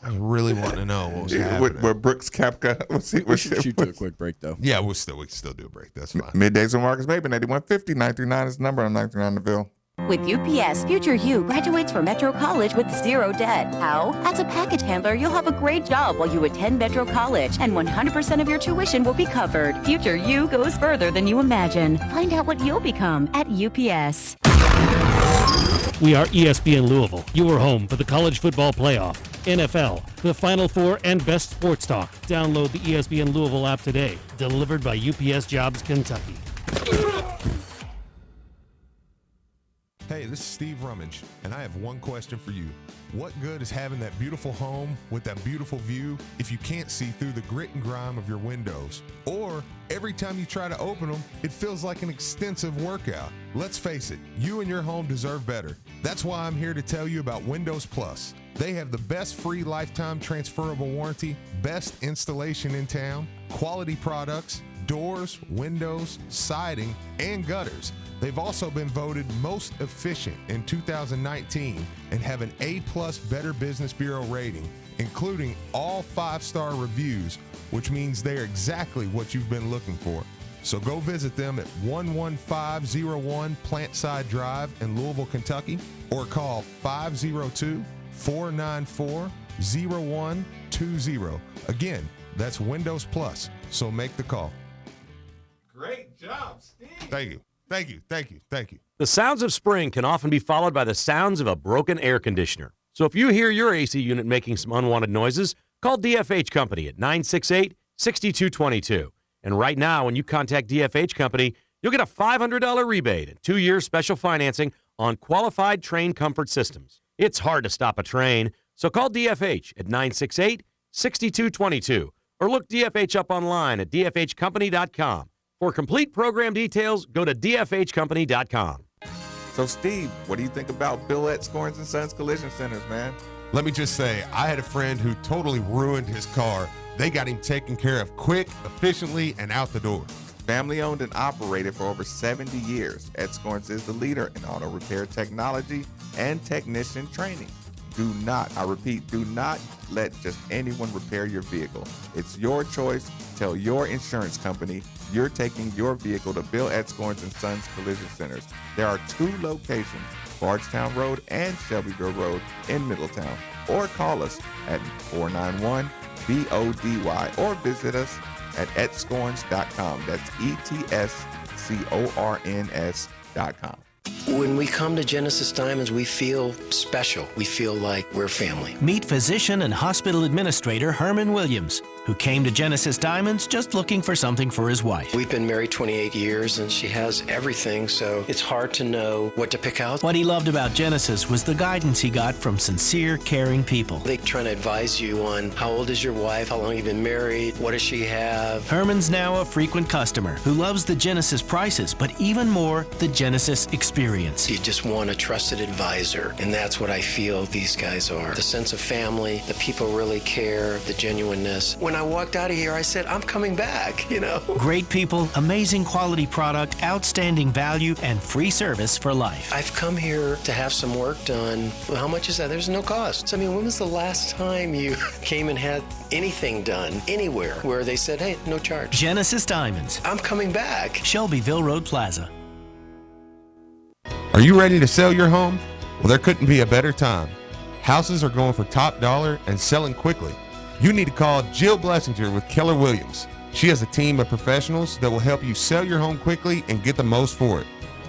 I really want to know what was happening. Where Brooks Koepka. We should shoot to a quick break, though. Yeah, we can still do a break. That's fine. Middays with Marcus Maben, 8150 939 is the number on 939 the Ville. With UPS, Future You graduates from Metro College with zero debt. How? As a package handler, you'll have a great job while you attend Metro College, and 100% of your tuition will be covered. Future You goes further than you imagine. Find out what you'll become at UPS. We are ESPN Louisville, your home for the college football playoff, NFL, the Final Four, and best sports talk. Download the ESPN Louisville app today. Delivered by UPS Jobs Kentucky. Hey, this is Steve Rummage, and I have one question for you. What good is having that beautiful home with that beautiful view if you can't see through the grit and grime of your windows? Or every time you try to open them, it feels like an extensive workout. Let's face it, you and your home deserve better. That's why I'm here to tell you about Windows Plus. They have the best free lifetime transferable warranty, best installation in town, quality products, doors, windows, siding, and gutters. They've also been voted most efficient in 2019 and have an A+ Better Business Bureau rating, including all 5-star reviews, which means they're exactly what you've been looking for. So go visit them at 11501 Plantside Drive in Louisville, Kentucky, or call 502-494-0120. Again, that's Windows Plus, so make the call. Great job, Steve. Thank you. Thank you. Thank you. Thank you. The sounds of spring can often be followed by the sounds of a broken air conditioner. So if you hear your AC unit making some unwanted noises, call DFH Company at 968-6222. And right now, when you contact DFH Company, you'll get a $500 rebate and 2-year special financing on qualified train comfort systems. It's hard to stop a train, so call DFH at 968-6222 or look DFH up online at dfhcompany.com. For complete program details, go to dfhcompany.com. So, Steve, what do you think about Bill at Scorns & Sons Collision Centers, man? Let me just say, I had a friend who totally ruined his car. They got him taken care of quick, efficiently, and out the door. Family owned and operated for over 70 years, Ed Scorns is the leader in auto repair technology and technician training. Do not let just anyone repair your vehicle. It's your choice. Tell your insurance company you're taking your vehicle to Bill at Scorns & Sons Collision Centers. There are 2 locations, Bardstown Road and Shelbyville Road in Middletown. Or call us at 491-BODY or visit us at etscorns.com. That's ETSCORNS.com. When we come to Genesis Diamonds, we feel special. We feel like we're family. Meet physician and hospital administrator Herman Williams, who came to Genesis Diamonds just looking for something for his wife. We've been married 28 years, and she has everything, so it's hard to know what to pick out. What he loved about Genesis was the guidance he got from sincere, caring people. They're trying to advise you on how old is your wife, how long have you been married, what does she have. Herman's now a frequent customer who loves the Genesis prices, but even more, the Genesis experience. You just want a trusted advisor, and that's what I feel these guys are. The sense of family, the people really care, the genuineness. When I walked out of here, I said, I'm coming back, Great people, amazing quality product, outstanding value, and free service for life. I've come here to have some work done. Well, how much is that? There's no cost. So, when was the last time you came and had anything done anywhere where they said, hey, no charge? Genesis Diamonds. I'm coming back. Shelbyville Road Plaza. Are you ready to sell your home? Well, there couldn't be a better time. Houses are going for top dollar and selling quickly. You need to call Jill Blessinger with Keller Williams. She has a team of professionals that will help you sell your home quickly and get the most for it.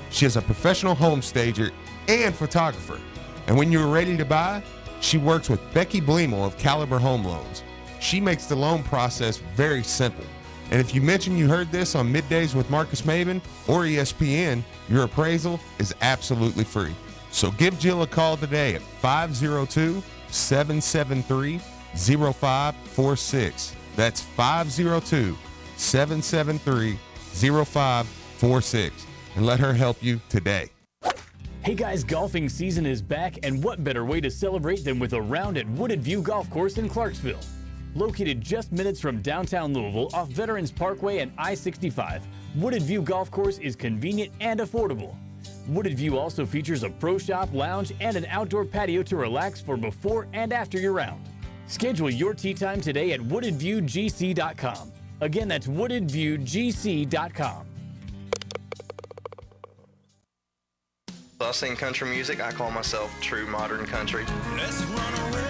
She is a professional home stager and photographer. And when you're ready to buy, she works with Becky Bleemel of Caliber Home Loans. She makes the loan process very simple. And if you mention you heard this on Middays with Marcus Maben or ESPN, your appraisal is absolutely free. So give Jill a call today at 502-773-0546. That's 502-773-0546. And let her help you today. Hey guys, golfing season is back, and what better way to celebrate than with a round at Wooded View Golf Course in Clarksville. Located just minutes from downtown Louisville off Veterans Parkway and I-65, Wooded View Golf Course is convenient and affordable. Wooded View also features a pro shop, lounge, and an outdoor patio to relax for before and after your round. Schedule your tee time today at woodedviewgc.com. Again, that's woodedviewgc.com. I sing country music. I call myself true modern country. Let's run away.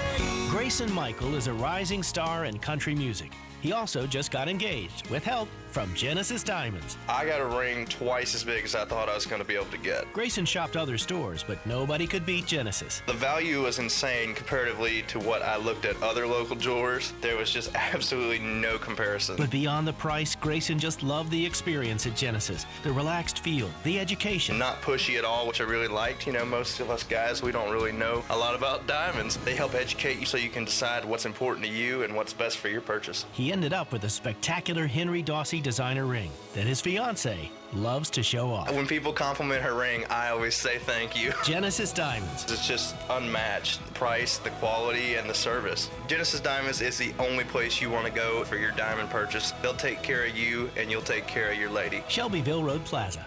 Grayson Michael is a rising star in country music. He also just got engaged with help from Genesis Diamonds. I got a ring twice as big as I thought I was going to be able to get. Grayson shopped other stores, but nobody could beat Genesis. The value was insane comparatively to what I looked at other local jewelers. There was just absolutely no comparison. But beyond the price, Grayson just loved the experience at Genesis. The relaxed feel, the education. Not pushy at all, which I really liked. You know, most of us guys, we don't really know a lot about diamonds. They help educate you so you can decide what's important to you and what's best for your purchase. He ended up with a spectacular Henry Dawsey designer ring that his fiance loves to show off. When people compliment her ring, I always say thank you. Genesis Diamonds. It's just unmatched. The price, the quality, and the service. Genesis Diamonds is the only place you want to go for your diamond purchase. They'll take care of you, and you'll take care of your lady. Shelbyville Road Plaza.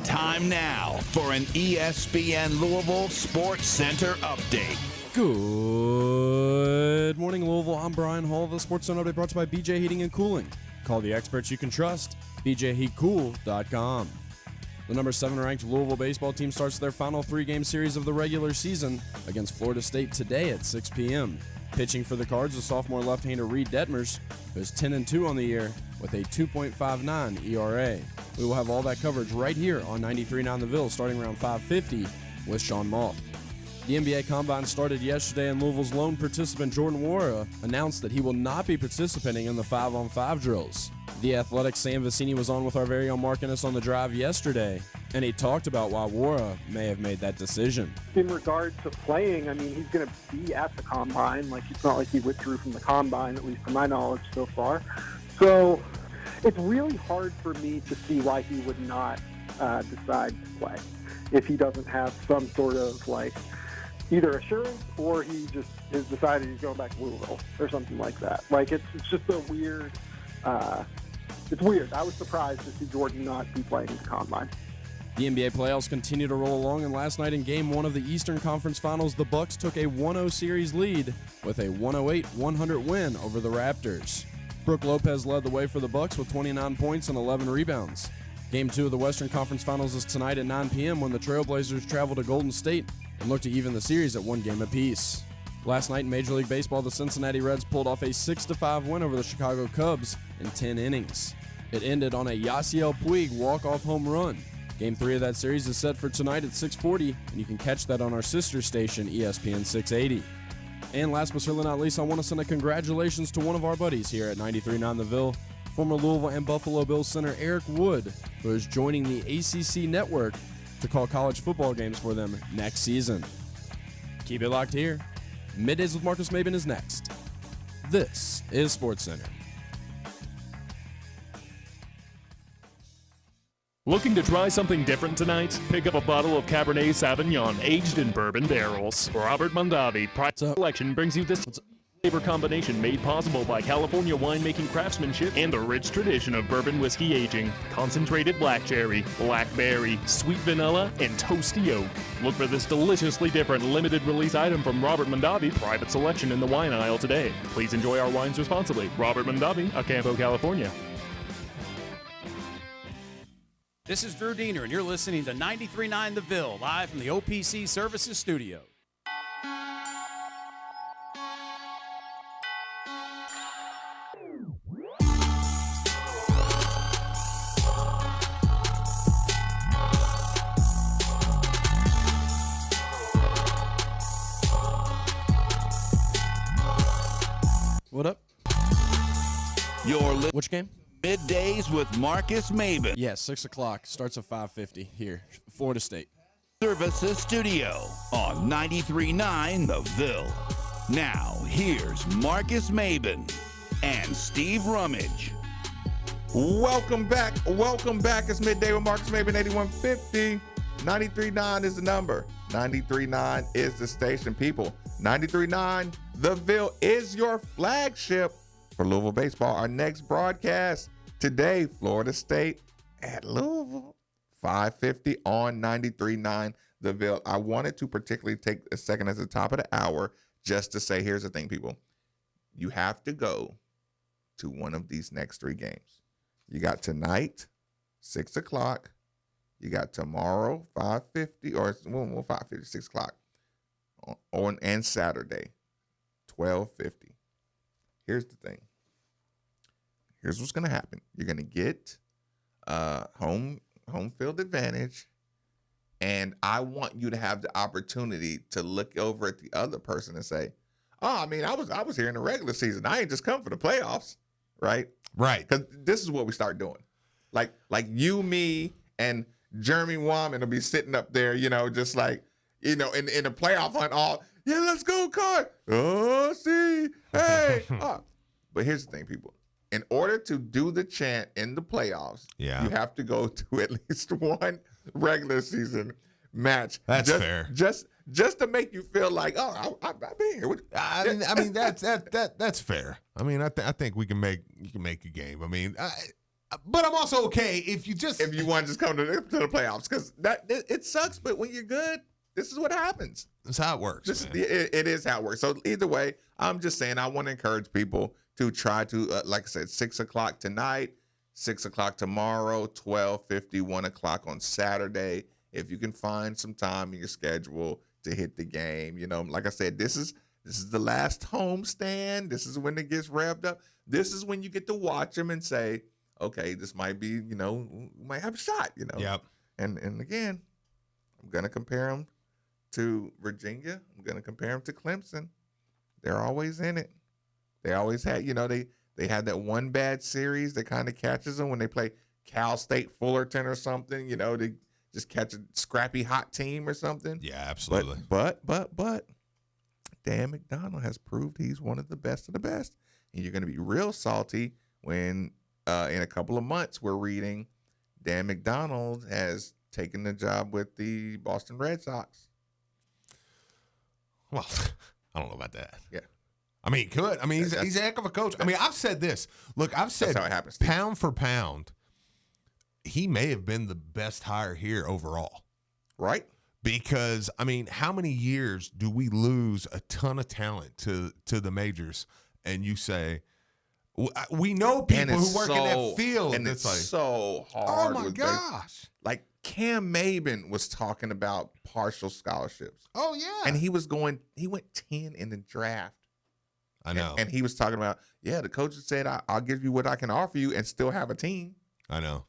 Time now for an ESPN Louisville Sports Center update. Good morning, Louisville. I'm Brian Hall. The Sports Center update brought to you by BJ Heating and Cooling. Call the experts you can trust. BJHeatCool.com. The number 7 ranked Louisville baseball team starts their final 3-game series of the regular season against Florida State today at 6 p.m. Pitching for the Cards, the sophomore left-hander Reed Detmers, who is 10-2 on the year with a 2.59 ERA. We will have all that coverage right here on 93.9 The Ville starting around 5:50 with Sean Moth. The NBA Combine started yesterday, and Louisville's lone participant Jordan Wara announced that he will not be participating in the 5-on-5 drills. The Athletic's Sam Vecini was on with our very own Mark Ennis on the drive yesterday, and he talked about why Wara may have made that decision. In regard to playing, I mean, he's going to be at the Combine. Like, it's not like he withdrew from the Combine, at least to my knowledge so far. So it's really hard for me to see why he would not decide to play if he doesn't have some sort of, like, either assurance or he just has decided he's going back to Louisville or something like that. Like, it's just a weird, it's weird. I was surprised to see Jordan not be playing in the Combine. The NBA playoffs continue to roll along, and last night in Game 1 of the Eastern Conference Finals, the Bucks took a 1-0 series lead with a 108-100 win over the Raptors. Brook Lopez led the way for the Bucks with 29 points and 11 rebounds. Game 2 of the Western Conference Finals is tonight at 9 p.m. when the Trailblazers travel to Golden State and look to even the series at 1 game apiece. Last night in Major League Baseball, the Cincinnati Reds pulled off a 6-5 win over the Chicago Cubs in 10 innings. It ended on a Yasiel Puig walk-off home run. Game 3 of that series is set for tonight at 6:40, and you can catch that on our sister station, ESPN 680. And last but certainly not least, I want to send a congratulations to one of our buddies here at 93.9 The Ville, former Louisville and Buffalo Bills center Eric Wood, who is joining the ACC network to call college football games for them next season. Keep it locked here. Middays with Marcus Maben is next. This is Sports Center. Looking to try something different tonight? Pick up a bottle of Cabernet Sauvignon aged in bourbon barrels. Robert Mondavi Pride Selection brings you this flavor combination made possible by California winemaking craftsmanship and the rich tradition of bourbon whiskey aging. Concentrated black cherry, blackberry, sweet vanilla, and toasty oak. Look for this deliciously different limited release item from Robert Mondavi Private Selection in the wine aisle today. Please enjoy our wines responsibly. Robert Mondavi, Acampo, California. This is Drew Diener, and you're listening to 93.9 The Ville, live from the OPC Services Studio. What up? Which game? Middays with Marcus Maben. Yes, 6 o'clock. Starts at 5:50 here, Florida State. Services Studio on 93.9 The Ville. Now, here's Marcus Maben and Steve Rummage. Welcome back. Welcome back. It's Midday with Marcus Maben, 8150. 93.9 is the number. 93.9 is the station. People, 93.9 The Ville is your flagship for Louisville baseball. Our next broadcast today, Florida State at Louisville, 5:50 on 93.9 the Ville, I wanted to particularly take a second at the top of the hour just to say, here's the thing, people. You have to go to one of these next 3 games. You got tonight, 6 o'clock. You got tomorrow, 5:50, or 5:50, 6 o'clock. And Saturday, 12:50. Here's the thing. Here's what's going to happen. You're going to get home field advantage, and I want you to have the opportunity to look over at the other person and say, "Oh, I mean, I was here in the regular season. I ain't just come for the playoffs, right?" Right. Because this is what we start doing. Like you, me, and Jeremy Wyman will be sitting up there, just like, in the playoff hunt. All, yeah, let's go, Card. Oh, see, hey. But here's the thing, people. In order to do the chant in the playoffs, you have to go to at least one regular season match. That's fair. Just to make you feel like, oh, I've been here. I mean that's fair. I mean, I think you can make a game. I mean, but I'm also okay if you want to just come to the playoffs, because it sucks. But when you're good, this is what happens. That's how it works. It is how it works. So either way, I'm just saying I want to encourage people to try to, like I said, 6 o'clock tonight, 6 o'clock tomorrow, 12:50, 1 o'clock on Saturday. If you can find some time in your schedule to hit the game, like I said, this is the last home stand. This is when it gets revved up. This is when you get to watch them and say, okay, this might be, we might have a shot, Yep. And again, I'm gonna compare them to Virginia. I'm gonna compare them to Clemson. They're always in it. They always had, they had that one bad series that kind of catches them when they play Cal State Fullerton or something. They just catch a scrappy hot team or something. Yeah, absolutely. But Dan McDonald has proved he's one of the best, and you're going to be real salty when in a couple of months we're reading Dan McDonald has taken the job with the Boston Red Sox. Well, I don't know about that. Yeah. I mean, he could. I mean, he's a heck of a coach. I mean, I've said this. Look, I've said that's how it happens, Steve. Pound for pound, he may have been the best hire here overall. Right? Because, I mean, how many years do we lose a ton of talent to the majors? And you say, we know people who work in that field. And it's like, so hard. Oh, my gosh. Like Cam Maben was talking about partial scholarships. Oh, yeah. And he went 10 in the draft. I know. And he was talking about, the coaches said, I'll give you what I can offer you and still have a team. I know.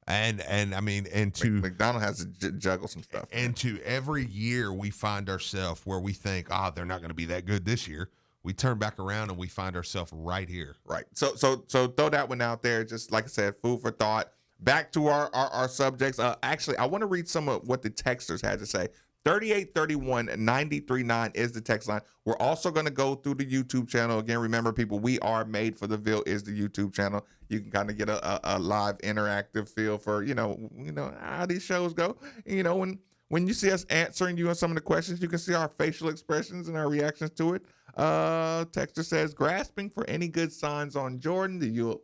And I mean, and to McDonald has to juggle some stuff. And to every year we find ourselves where we think, they're not going to be that good this year. We turn back around and we find ourselves right here. Right. So throw that one out there. Just like I said, food for thought. Back to our subjects. Actually, I want to read some of what the texters had to say. 3831-939 is the text line. We're also going to go through the YouTube channel. Again, remember, people, We Are Made for the Ville is the YouTube channel. You can kind of get a live interactive feel for, how these shows go. When you see us answering you on some of the questions, you can see our facial expressions and our reactions to it. Texter says, grasping for any good signs on Jordan. The U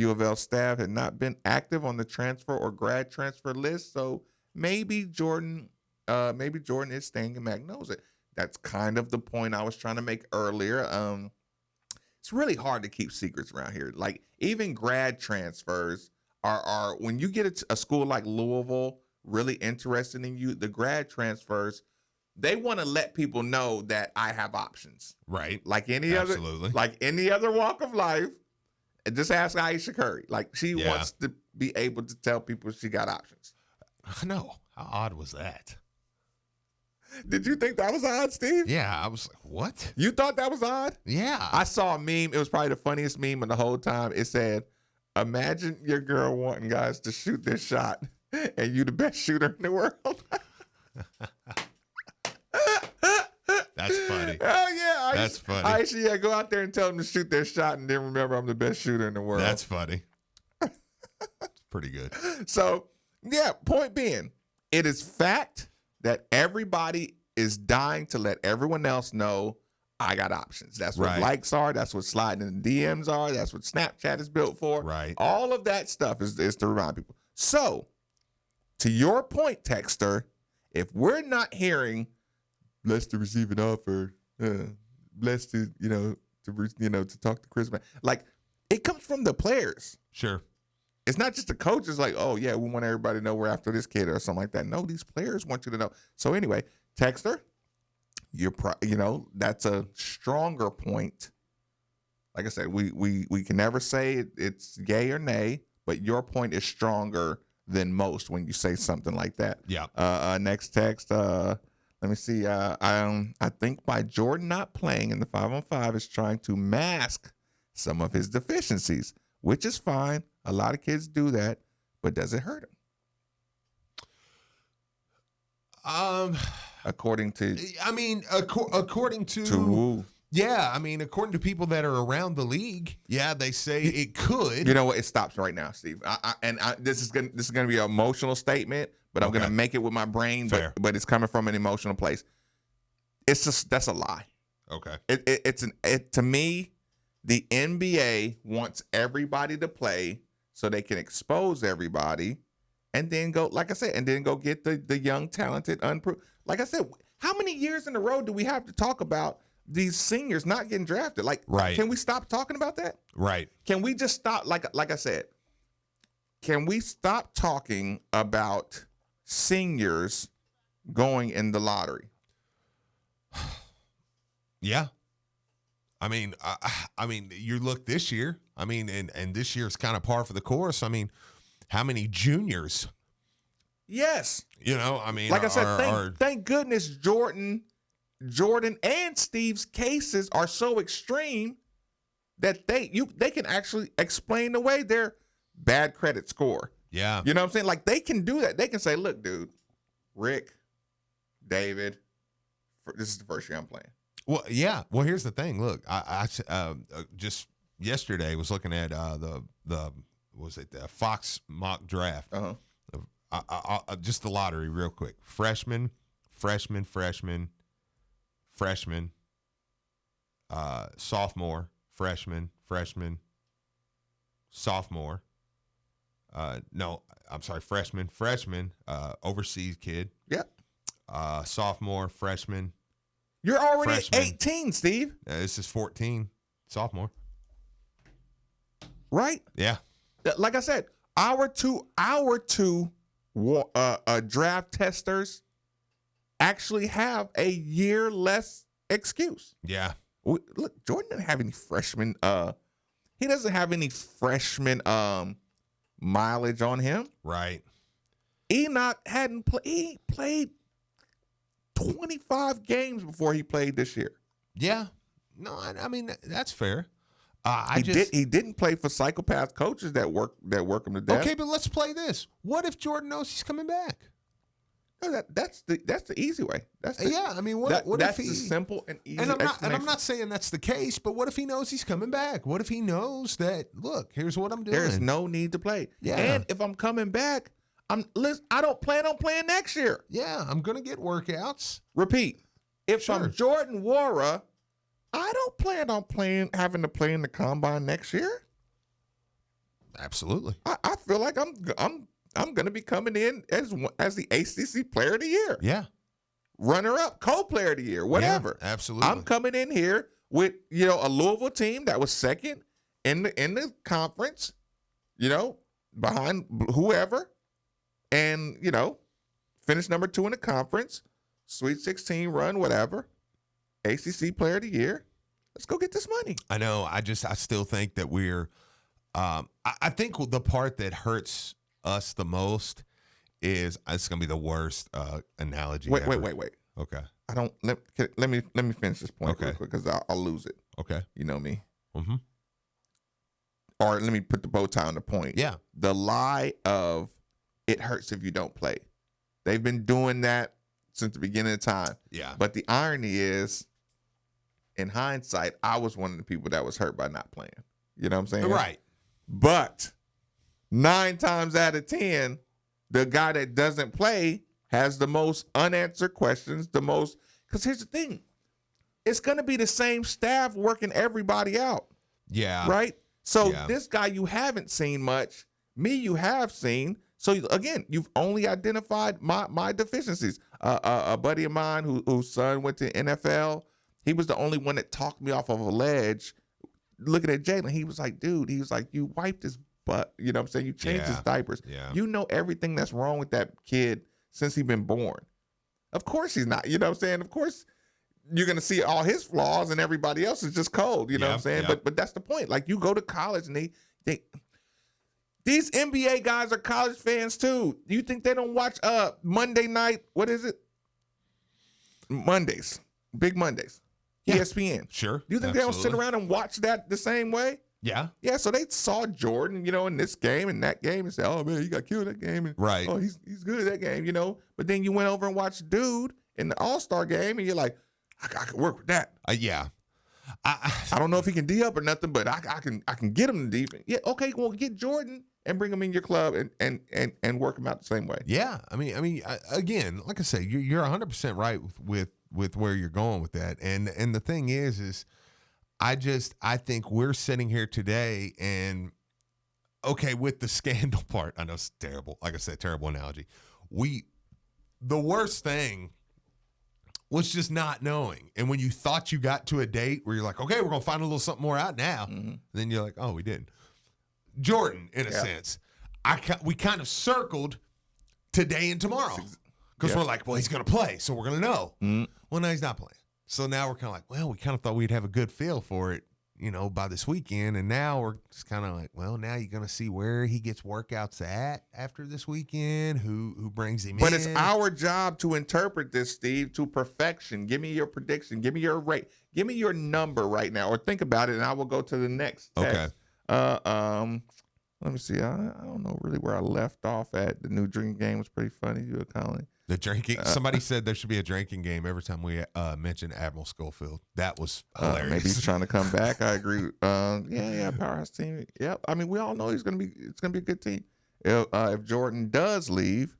of L staff had not been active on the transfer or grad transfer list, so maybe Jordan is staying and Mac knows it. That's kind of the point I was trying to make earlier. It's really hard to keep secrets around here. Like, even grad transfers are when you get a school like Louisville really interested in you, the grad transfers, they want to let people know that I have options. Right. Like any other walk of life. And just ask Aisha Curry. Like, she wants to be able to tell people she got options. I know. How odd was that? Did you think that was odd, Steve? Yeah, I was like, what? You thought that was odd? Yeah. I saw a meme. It was probably the funniest meme of the whole time. It said, imagine your girl wanting guys to shoot this shot and you the best shooter in the world. That's funny. Oh, yeah. That's funny. Aisha, go out there and tell them to shoot their shot and then remember I'm the best shooter in the world. That's funny. It's pretty good. So, point being, it is fact that everybody is dying to let everyone else know I got options. That's what likes are. That's what sliding in the DMs are. That's what Snapchat is built for. Right. All of that stuff is to remind people. So, to your point, Texter, if we're not hearing, bless the receiving offer, bless the, to talk to Chris, like it comes from the players. Sure. It's not just the coaches like, oh, yeah, we want everybody to know we're after this kid or something like that. No, these players want you to know. So anyway, Texter, that's a stronger point. Like I said, we can never say it's yay or nay, but your point is stronger than most when you say something like that. Yeah. Next text, let me see. I think by Jordan not playing in the 5-on-5 is trying to mask some of his deficiencies, which is fine. A lot of kids do that, but does it hurt him? According to according to people that are around the league, yeah, they say it could. You know what? It stops right now, Steve. This is gonna be an emotional statement, but I'm gonna make it with my brain. But it's coming from an emotional place. That's a lie. Okay. To me, the NBA wants everybody to play so they can expose everybody, and then go, like I said, get the young, talented, unproved. Like I said, how many years in a row do we have to talk about these seniors not getting drafted? Like, can we stop talking about that? Right. Can we just stop? Like I said, can we stop talking about seniors going in the lottery? Yeah. I mean, you look this year. I mean, and this year's kind of par for the course. I mean, how many juniors? Yes. Like I said, thank goodness Jordan and Steve's cases are so extreme that they can actually explain away their bad credit score. Yeah. You know what I'm saying? Like, they can do that. They can say, look, dude, Rick, David, this is the first year I'm playing. Well, yeah. Well, here's the thing. Look, I just yesterday was looking at the Fox mock draft. Just the lottery real quick. Freshman, sophomore, freshman, sophomore. No, I'm sorry, freshman, overseas kid. Yep. Sophomore, freshman. You're already at 18, Steve. This is 14, sophomore. Right? Yeah. Like I said, our two draft testers actually have a year less excuse. Yeah. Look, Jordan doesn't have any freshman. He doesn't have any freshman mileage on him. Right. Enoch hadn't played. He played 25 games before he played this year. Yeah. No, I mean that's fair. He didn't play for psychopath coaches that work him to death. Okay, but let's play this. What if Jordan knows he's coming back? No, that's the easy way. That's the simple and easy explanation. And I'm not saying that's the case, but what if he knows he's coming back? What if he knows that, look, here's what I'm doing? There's no need to play. Yeah. And if I'm coming back, I don't plan on playing next year. Yeah, I'm gonna get workouts. Repeat. If I'm Jordan Wara, I don't plan on having to play in the combine next year. Absolutely. I feel like I'm going to be coming in as the ACC Player of the Year. Yeah. Runner-up, co-Player of the Year, whatever. Yeah, absolutely. I'm coming in here with a Louisville team that was second in the conference, behind whoever, and finished number 2 in the conference, Sweet 16 run, whatever. ACC Player of the Year. Let's go get this money. I know. I still think that we're. I think the part that hurts us the most is it's going to be the worst analogy. Wait. Okay. I don't. Let me finish this point real quick because I'll lose it. Okay. You know me. Mm-hmm. Or let me put the bow tie on the point. Yeah. The lie of it hurts if you don't play. They've been doing that since the beginning of time. Yeah. But the irony is, in hindsight, I was one of the people that was hurt by not playing. You know what I'm saying? Right. But 9 times out of 10, the guy that doesn't play has the most unanswered questions, because here's the thing. It's going to be the same staff working everybody out. Yeah. Right? So this guy you haven't seen much, me you have seen. So again, you've only identified my deficiencies. A buddy of mine whose son went to NFL, he was the only one that talked me off of a ledge. Looking at Jalen, he was like, dude, he was like, you wiped his butt. You know what I'm saying? You changed his diapers. Yeah. You know everything that's wrong with that kid since he's been born. Of course he's not. You know what I'm saying? Of course you're going to see all his flaws and everybody else is just cold. You know what I'm saying? But that's the point. Like, you go to college and these NBA guys are college fans too. Do you think they don't watch Monday night? What is it? Mondays. Big Mondays. Yeah. ESPN. Sure. Do you think they don't sit around and watch that the same way? Yeah. Yeah, so they saw Jordan, in this game and that game and said, oh, man, he got killed that game. And, right. Oh, he's good at that game, But then you went over and watched Dude in the All-Star game and you're like, I can work with that. Yeah. I don't know if he can D up or nothing, but I can get him to defense. Yeah, okay, well, get Jordan and bring him in your club and work him out the same way. Yeah, I mean, again, like I say, you're 100% right with where you're going with that, and the thing is I think we're sitting here today, and okay, with the scandal part, I know it's terrible. Like I said, terrible analogy. The worst thing was just not knowing, and when you thought you got to a date where you're like, okay, we're gonna find a little something more out now, then you're like, oh, we didn't. Jordan, in a sense, we kind of circled today and tomorrow because we're like, well, he's going to play, so we're going to know. Well, now he's not playing. So now we're kind of like, well, we kind of thought we'd have a good feel for it, by this weekend. And now we're just kind of like, well, now you're going to see where he gets workouts at after this weekend, who brings him in. But it's our job to interpret this, Steve, to perfection. Give me your prediction. Give me your rate. Give me your number right now, or think about it, and I will go to the next text. Okay. Let me see. I don't know really where I left off at. The new drinking game was pretty funny. You were calling the drinking. Somebody said there should be a drinking game every time we mention Admiral Schofield. That was hilarious. Maybe he's trying to come back. I agree. Powerhouse team. Yep. I mean, we all know it's gonna be a good team. If Jordan does leave,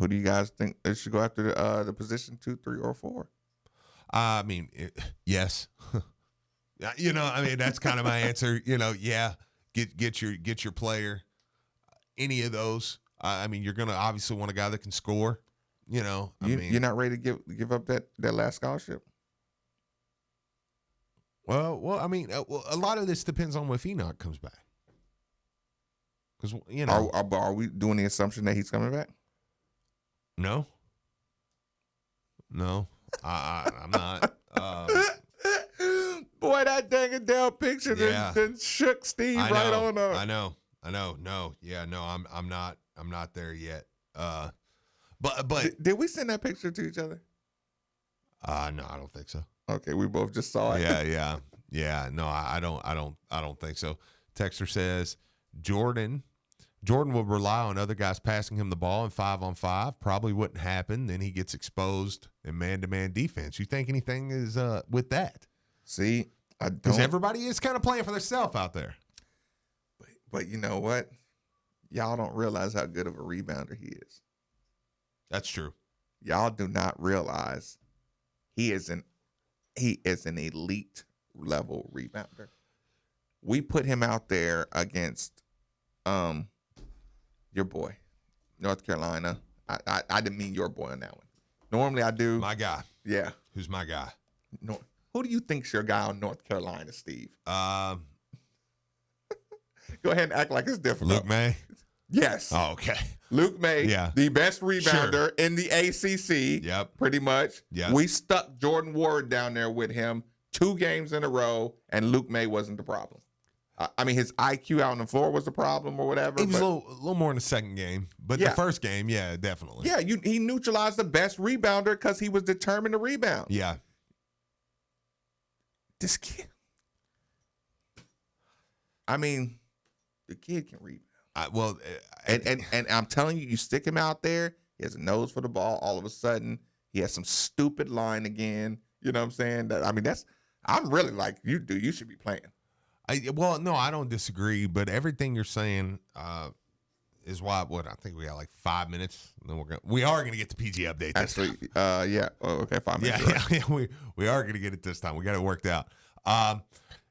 who do you guys think they should go after the position 2, 3, or 4? I mean, yes. That's kind of my answer. Yeah. Get your player, any of those. You're gonna obviously want a guy that can score. You're not ready to give up that last scholarship. Well, a lot of this depends on if Enoch comes back. Because are we doing the assumption that he's coming back? No, I'm not. Boy, that dang Adele picture then shook Steve right on up. I know. No, yeah, no, I'm not there yet. But did we send that picture to each other? No, I don't think so. Okay, we both just saw it. Yeah. No, I don't think so. Texter says Jordan would rely on other guys passing him the ball in 5-on-5. Probably wouldn't happen. Then he gets exposed in man-to-man defense. You think anything is with that? See, I don't. Because everybody is kind of playing for themselves out there. But you know what? Y'all don't realize how good of a rebounder he is. That's true. Y'all do not realize he is an elite level rebounder. We put him out there against your boy, North Carolina. I didn't mean your boy on that one. Normally I do. My guy. Yeah. Who's my guy? No. Who do you think's your guy on North Carolina, Steve? Go ahead and act like it's different. Luke May? Yes. Oh, okay. Luke May, the best rebounder in the ACC. Yep. Pretty much. Yep. We stuck Jordan Ward down there with him 2 games in a row, and Luke May wasn't the problem. His IQ out on the floor was the problem or whatever. He was a little more in the second game, but the first game, yeah, definitely. Yeah, he neutralized the best rebounder because he was determined to rebound. Yeah. This kid. The kid can rebound. And I'm telling you, you stick him out there, he has a nose for the ball. All of a sudden, he has some stupid line again. You know what I'm saying? I'm really like, you should be playing. No, I don't disagree, but everything you're saying is why. I think we got like 5 minutes. And then we are gonna get the PG update. Actually, yeah. Oh, okay, 5 minutes. Yeah. We are gonna get it this time. We got it worked out.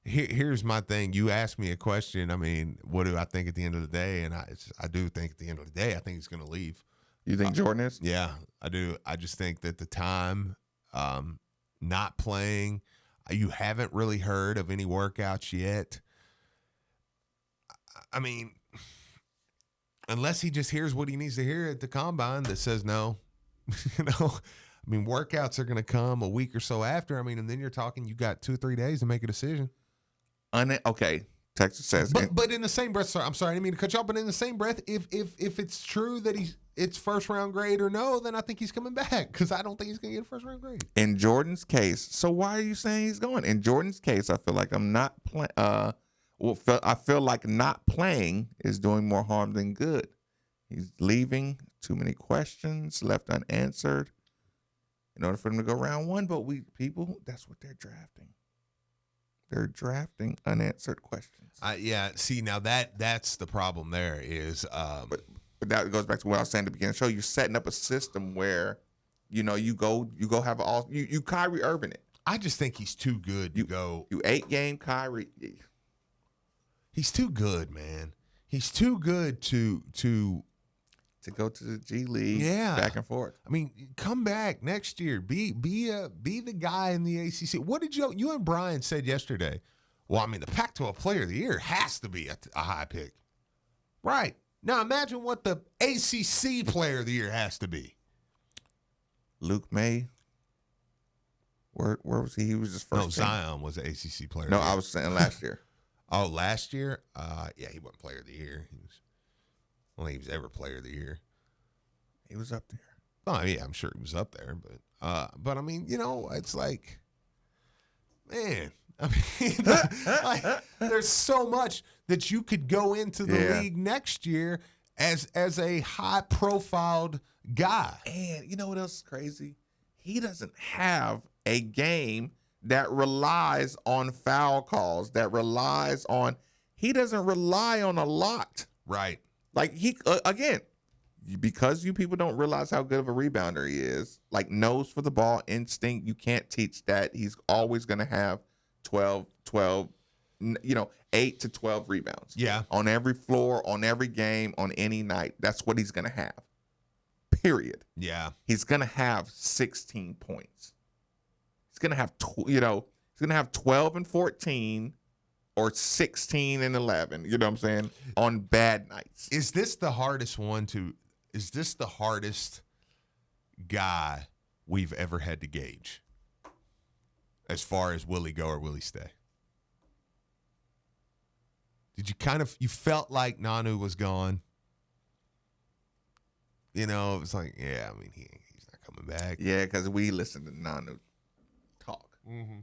here's my thing. You asked me a question. I mean, what do I think at the end of the day? And I do think at the end of the day, I think he's going to leave. You think Jordan is? Yeah, I do. I just think that the time not playing, you haven't really heard of any workouts yet. I mean, unless he just hears what he needs to hear at the combine that says no, I mean, workouts are going to come a week or so after. I mean, and then you're talking, you got 2 or 3 days to make a decision. Okay. Texas says, but in the same breath, I'm sorry, I didn't mean to cut you off. But in the same breath, if it's true that it's first round grade or no, then I think he's coming back because I don't think he's going to get a first round grade. In Jordan's case, so why are you saying he's going? In Jordan's case, I feel like I'm not playing. I feel like not playing is doing more harm than good. He's leaving too many questions left unanswered in order for him to go round 1. But that's what they're drafting. They're drafting unanswered questions. Yeah. See, now that's the problem. There is, but that goes back to what I was saying at the beginning of the show. You're setting up a system where, you go have you Kyrie Irving it. I just think he's too good to go. You 8-game Kyrie. He's too good, man. He's too good to go to the G League. Yeah, back and forth. I mean, come back next year. Be the guy in the ACC. What did you and Brian said yesterday? Well, I mean, the Pac-12 Player of the Year has to be a high pick, right? Now imagine what the ACC Player of the Year has to be. Luke May. Where was he? He was just first. No, Zion was the ACC Player. No, I was saying last year. Oh, last year? Yeah, he wasn't Player of the Year. I don't think he was ever Player of the Year. He was up there. Oh, yeah, I'm sure he was up there. But I mean, it's like, man, I mean, like, there's so much that you could go into the league next year as a high-profiled guy. And you know what else is crazy? He doesn't have a game that relies on foul calls, he doesn't rely on a lot. Right. Like again, because you people don't realize how good of a rebounder he is, like nose for the ball, instinct, you can't teach that. He's always going to have 12, 8 to 12 rebounds. Yeah. On every floor, on every game, on any night. That's what he's going to have. Period. Yeah. He's going to have 16 points. He's going to have, he's going to have 12 and 14 or 16 and 11, you know what I'm saying, on bad nights. Is this the hardest guy we've ever had to gauge as far as will he go or will he stay? Did you felt like Nanu was gone? It was like, yeah, I mean, he's not coming back. Yeah, because we listened to Nanu talk. Mm-hmm.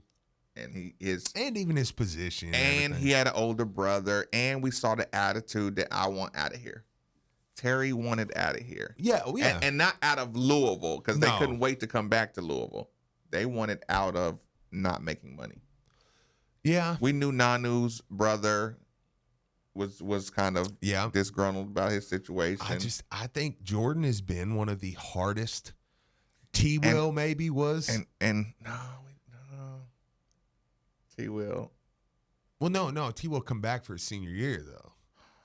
And even his position. And he had an older brother, and we saw the attitude that I want out of here. Terry wanted out of here. Yeah, oh yeah. And not out of Louisville, because they couldn't wait to come back to Louisville. They wanted out of not making money. Yeah. We knew Nanu's brother was kind of disgruntled about his situation. I think Jordan has been one of the hardest. T-Will maybe was. And no. T-Will. Well, no. T-Will come back for his senior year, though.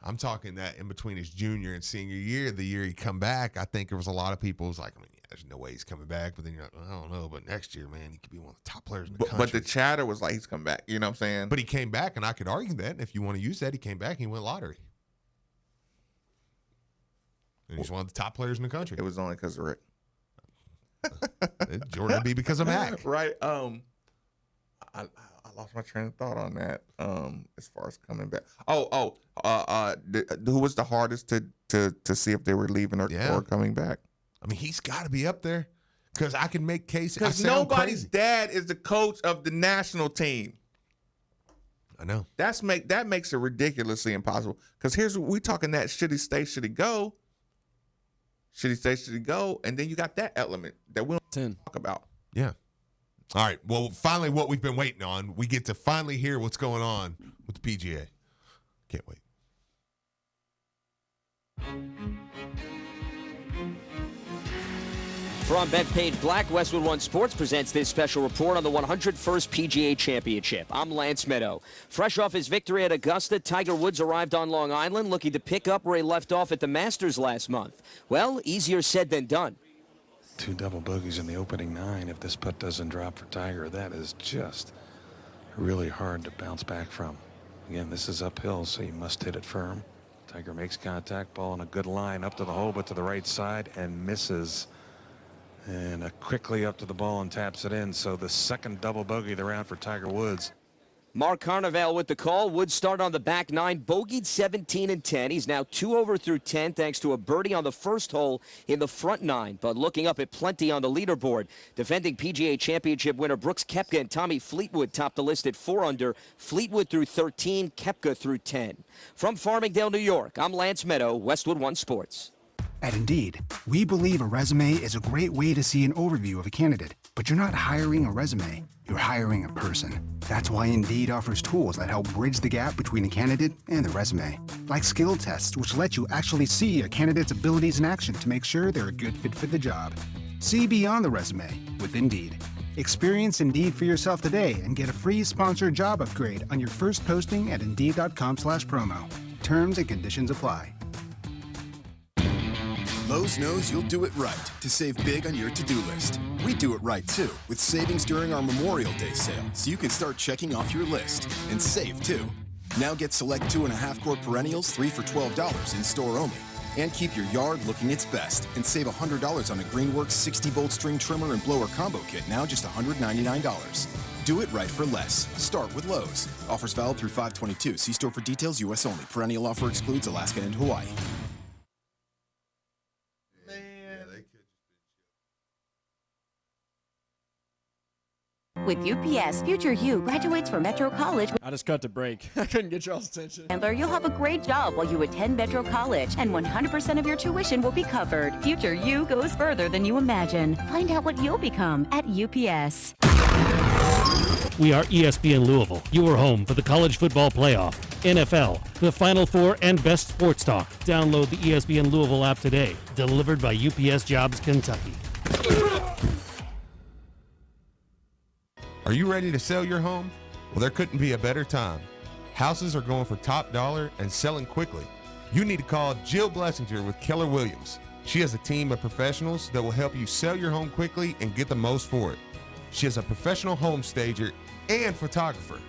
I'm talking that in between his junior and senior year, the year he come back, I think there was a lot of people who's like, I mean, there's no way he's coming back. But then you're like, I don't know. But next year, man, he could be one of the top players in the country. But the chatter was like he's coming back. You know what I'm saying? But he came back, and I could argue that. And if you want to use that, he came back and he went lottery. And he's one of the top players in the country. It was only because of Rick. Jordan would be because of Mac. Right. I lost my train of thought on that. As far as coming back. Who was the hardest to see if they were leaving or coming back? I mean, he's got to be up there because I can make cases. Because nobody's dad is the coach of the national team. I know. That makes it ridiculously impossible. Because here's what we talking that should he stay, should he go? Should he stay, should he go? And then you got that element that we don't talk about. Yeah. All right. Well, finally, what we've been waiting on, we get to finally hear what's going on with the PGA. Can't wait. From Bethpage Black, Westwood One Sports presents this special report on the 101st PGA Championship. I'm Lance Meadow. Fresh off his victory at Augusta, Tiger Woods arrived on Long Island looking to pick up where he left off at the Masters last month. Well, easier said than done. 2 double bogeys in the opening 9. If this putt doesn't drop for Tiger, that is just really hard to bounce back from. Again, this is uphill, so you must hit it firm. Tiger makes contact, ball in a good line up to the hole, but to the right side, and misses. And quickly up to the ball and taps it in. So the second double bogey of the round for Tiger Woods. Mark Carnevale with the call. Woods started on the back 9, bogeyed 17 and 10. He's now 2 over through 10 thanks to a birdie on the first hole in the front 9. But looking up at plenty on the leaderboard, defending PGA Championship winner Brooks Koepka and Tommy Fleetwood topped the list at 4 under. Fleetwood through 13, Koepka through 10. From Farmingdale, New York, I'm Lance Meadow, Westwood One Sports. At Indeed, we believe a resume is a great way to see an overview of a candidate, but you're not hiring a resume, you're hiring a person. That's why Indeed offers tools that help bridge the gap between a candidate and the resume, like skill tests, which let you actually see a candidate's abilities in action to make sure they're a good fit for the job. See beyond the resume with Indeed. Experience Indeed for yourself today and get a free sponsored job upgrade on your first posting at Indeed.com/promo. Terms and conditions apply. Lowe's knows you'll do it right to save big on your to-do list. We do it right too, with savings during our Memorial Day sale, so you can start checking off your list and save too. Now get select 2.5-quart perennials 3 for $12 in store only. And keep your yard looking its best and save $100 on a Greenworks 60-volt string trimmer and blower combo kit, now just $199. Do it right for less. Start with Lowe's. Offers valid through 5/22. See store for details. U.S. only. Perennial offer excludes Alaska and Hawaii. With UPS, future you graduates from Metro College. I just cut to break. I couldn't get y'all's attention. Handler, you'll have a great job while you attend Metro College, and 100% of your tuition will be covered. Future you goes further than you imagine. Find out what you'll become at UPS. We are ESPN Louisville, your home for the college football playoff, NFL, the Final Four, and best sports talk. Download the ESPN Louisville app today. Delivered by UPS Jobs Kentucky. Are you ready to sell your home? Well, there couldn't be a better time. Houses are going for top dollar and selling quickly. You need to call Jill Blessinger with Keller Williams. She has a team of professionals that will help you sell your home quickly and get the most for it. She is a professional home stager and photographer.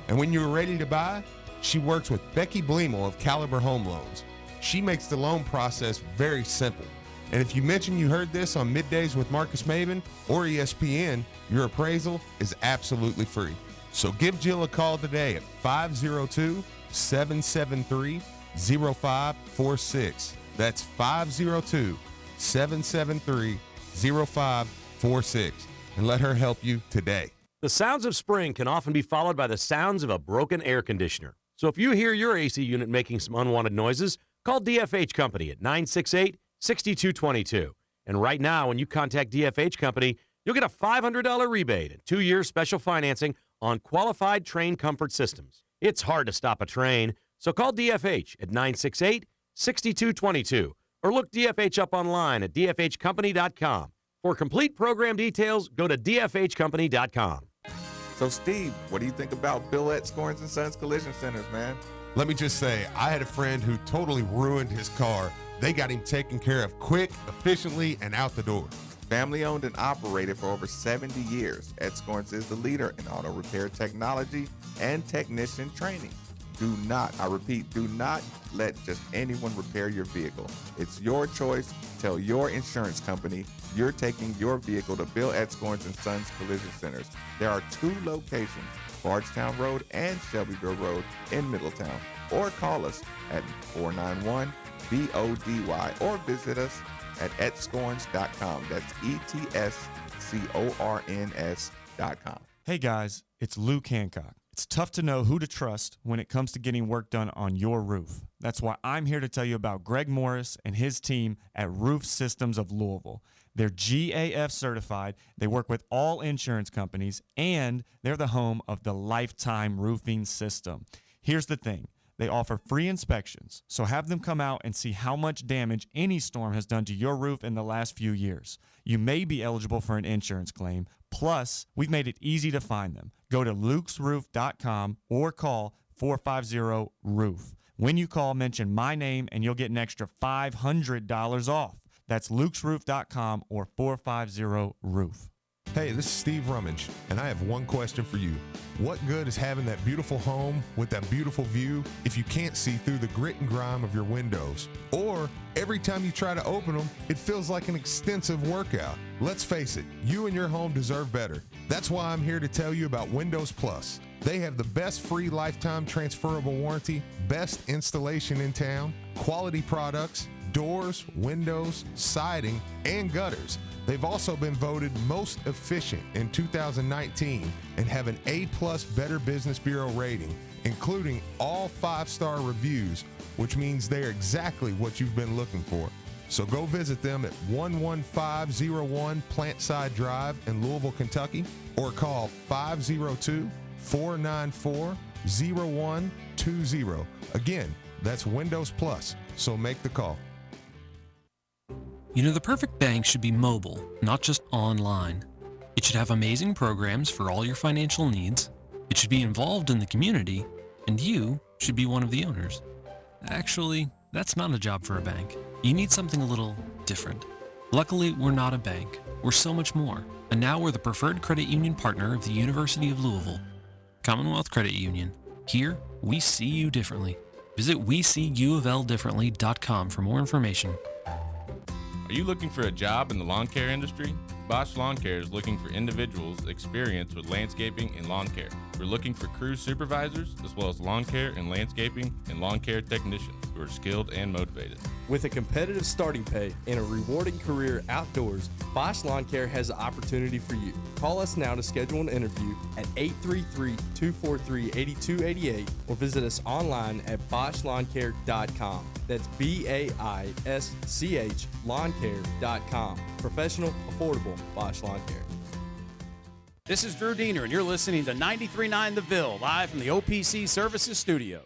And when you're ready to buy, she works with Becky Bleemel of Caliber Home Loans. She makes the loan process very simple. And if you mention you heard this on Middays with Marcus Maben or ESPN, your appraisal is absolutely free. So give Jill a call today at 502-773-0546. That's 502-773-0546. And let her help you today. The sounds of spring can often be followed by the sounds of a broken air conditioner. So if you hear your AC unit making some unwanted noises, call DFH Company at 968-6222. And right now, when you contact DFH Company, you'll get a $500 rebate and 2-year special financing on qualified train comfort systems. It's hard to stop a train, so call DFH at 968-6222 or look DFH up online at dfhcompany.com. For complete program details, go to dfhcompany.com. So, Steve, what do you think about Bill at Scorns & Sons Collision Centers, man? Let me just say, I had a friend who totally ruined his car. They got him taken care of quick, efficiently, and out the door. Family owned and operated for over 70 years, Ed Scorns is the leader in auto repair technology and technician training. Do not let just anyone repair your vehicle. It's your choice. Tell your insurance company you're taking your vehicle to Bill at Scorns & Sons Collision Centers. There are 2 locations, Bardstown Road and Shelbyville Road in Middletown. Or call us at 491-BODY or visit us at etscorns.com. That's ETSCORNS.com. Hey guys, it's Luke Hancock. It's tough to know who to trust when it comes to getting work done on your roof. That's why I'm here to tell you about Greg Morris and his team at Roof Systems of Louisville. They're GAF certified, they work with all insurance companies, and they're the home of the Lifetime Roofing System. Here's the thing. They offer free inspections, so have them come out and see how much damage any storm has done to your roof in the last few years. You may be eligible for an insurance claim. Plus, we've made it easy to find them. Go to lukesroof.com or call 450-ROOF. When you call, mention my name and you'll get an extra $500 off. That's lukesroof.com or 450-ROOF. Hey, this is Steve Rummage, and I have one question for you. What good is having that beautiful home with that beautiful view if you can't see through the grit and grime of your windows? Or every time you try to open them, it feels like an extensive workout. Let's face it, you and your home deserve better. That's why I'm here to tell you about Windows Plus. They have the best free lifetime transferable warranty, best installation in town, quality products, doors, windows, siding, and gutters. They've also been voted most efficient in 2019 and have an A+ Better Business Bureau rating, including all 5-star reviews, which means they're exactly what you've been looking for. So go visit them at 11501 Plantside Drive in Louisville, Kentucky, or call 502-494-0120. Again, that's Windows Plus, so make the call. You know, the perfect bank should be mobile, not just online. It should have amazing programs for all your financial needs. It should be involved in the community, and you should be one of the owners. Actually, that's not a job for a bank. You need something a little different. Luckily, we're not a bank. We're so much more. And now we're the preferred credit union partner of the University of Louisville. Commonwealth Credit Union. Here, we see you differently. Visit weseeufldifferently.com for more information. Are you looking for a job in the lawn care industry? Bosch Lawn Care is looking for individuals experienced with landscaping and lawn care. We're looking for crew supervisors, as well as lawn care and landscaping and lawn care technicians who are skilled and motivated. With a competitive starting pay and a rewarding career outdoors, Bosch Lawn Care has an opportunity for you. Call us now to schedule an interview at 833-243-8288 or visit us online at BoschLawnCare.com. That's BAISCH LawnCare.com. Professional, affordable Bosch Lawn Care. This is Drew Diener, and you're listening to 93.9 The Ville, live from the OPC Services Studio.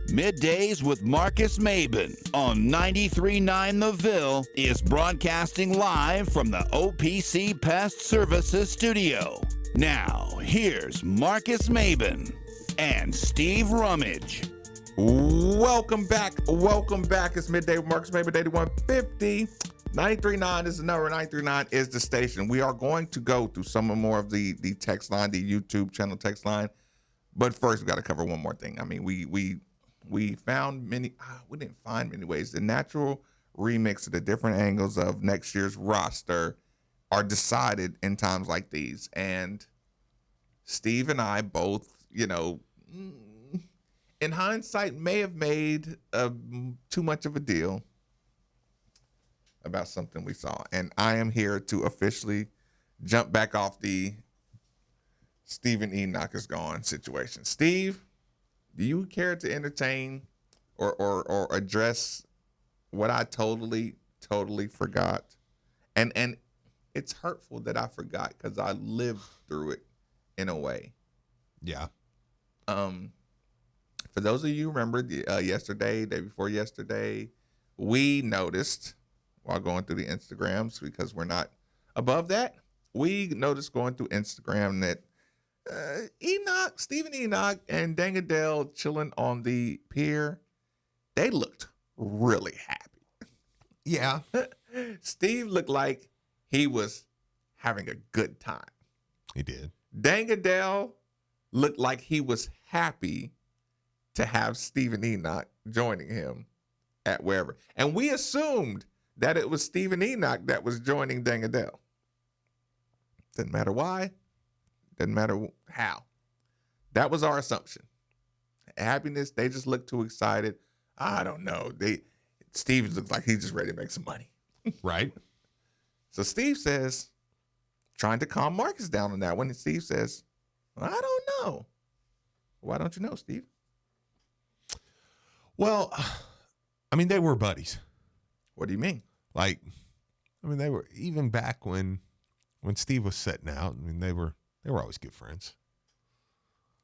Middays with Marcus Maben on 93.9 The Ville is broadcasting live from the OPC Pest Services Studio. Now, here's Marcus Maben and Steve Rummage. Welcome back. Welcome back. It's Midday with Marcus Maben, 8150. 93.9 is the number. 93.9 is the station. We are going to go through some more of the text line, the YouTube channel text line. But first, we got to cover one more thing. I mean, we found many, we didn't find many ways. The natural remix of the different angles of next year's roster are decided in times like these. And Steve and I both, in hindsight, may have made too much of a deal about something we saw. And I am here to officially jump back off the Stephen Enoch is gone situation. Steve, do you care to entertain or address what I totally forgot? And it's hurtful that I forgot because I lived through it in a way. Yeah. For those of you who remember yesterday, day before yesterday, we noticed while going through the Instagrams, because we're not above that, we noticed going through Instagram that Stephen Enoch and Dangadell chilling on the pier, they looked really happy. Yeah. Steve looked like he was having a good time. He did. Dangadell looked like he was happy to have Stephen Enoch joining him at wherever. And we assumed that it was Stephen Enoch that was joining Dangadell. Didn't matter why. Doesn't matter how. That was our assumption. Happiness, they just look too excited. I don't know. Steve looks like he's just ready to make some money. Right. So Steve says, trying to calm Marcus down on that one. And Steve says, I don't know. Why don't you know, Steve? Well, I mean, they were buddies. What do you mean? Like, I mean, they were even back when Steve was setting out. I mean, they were always good friends.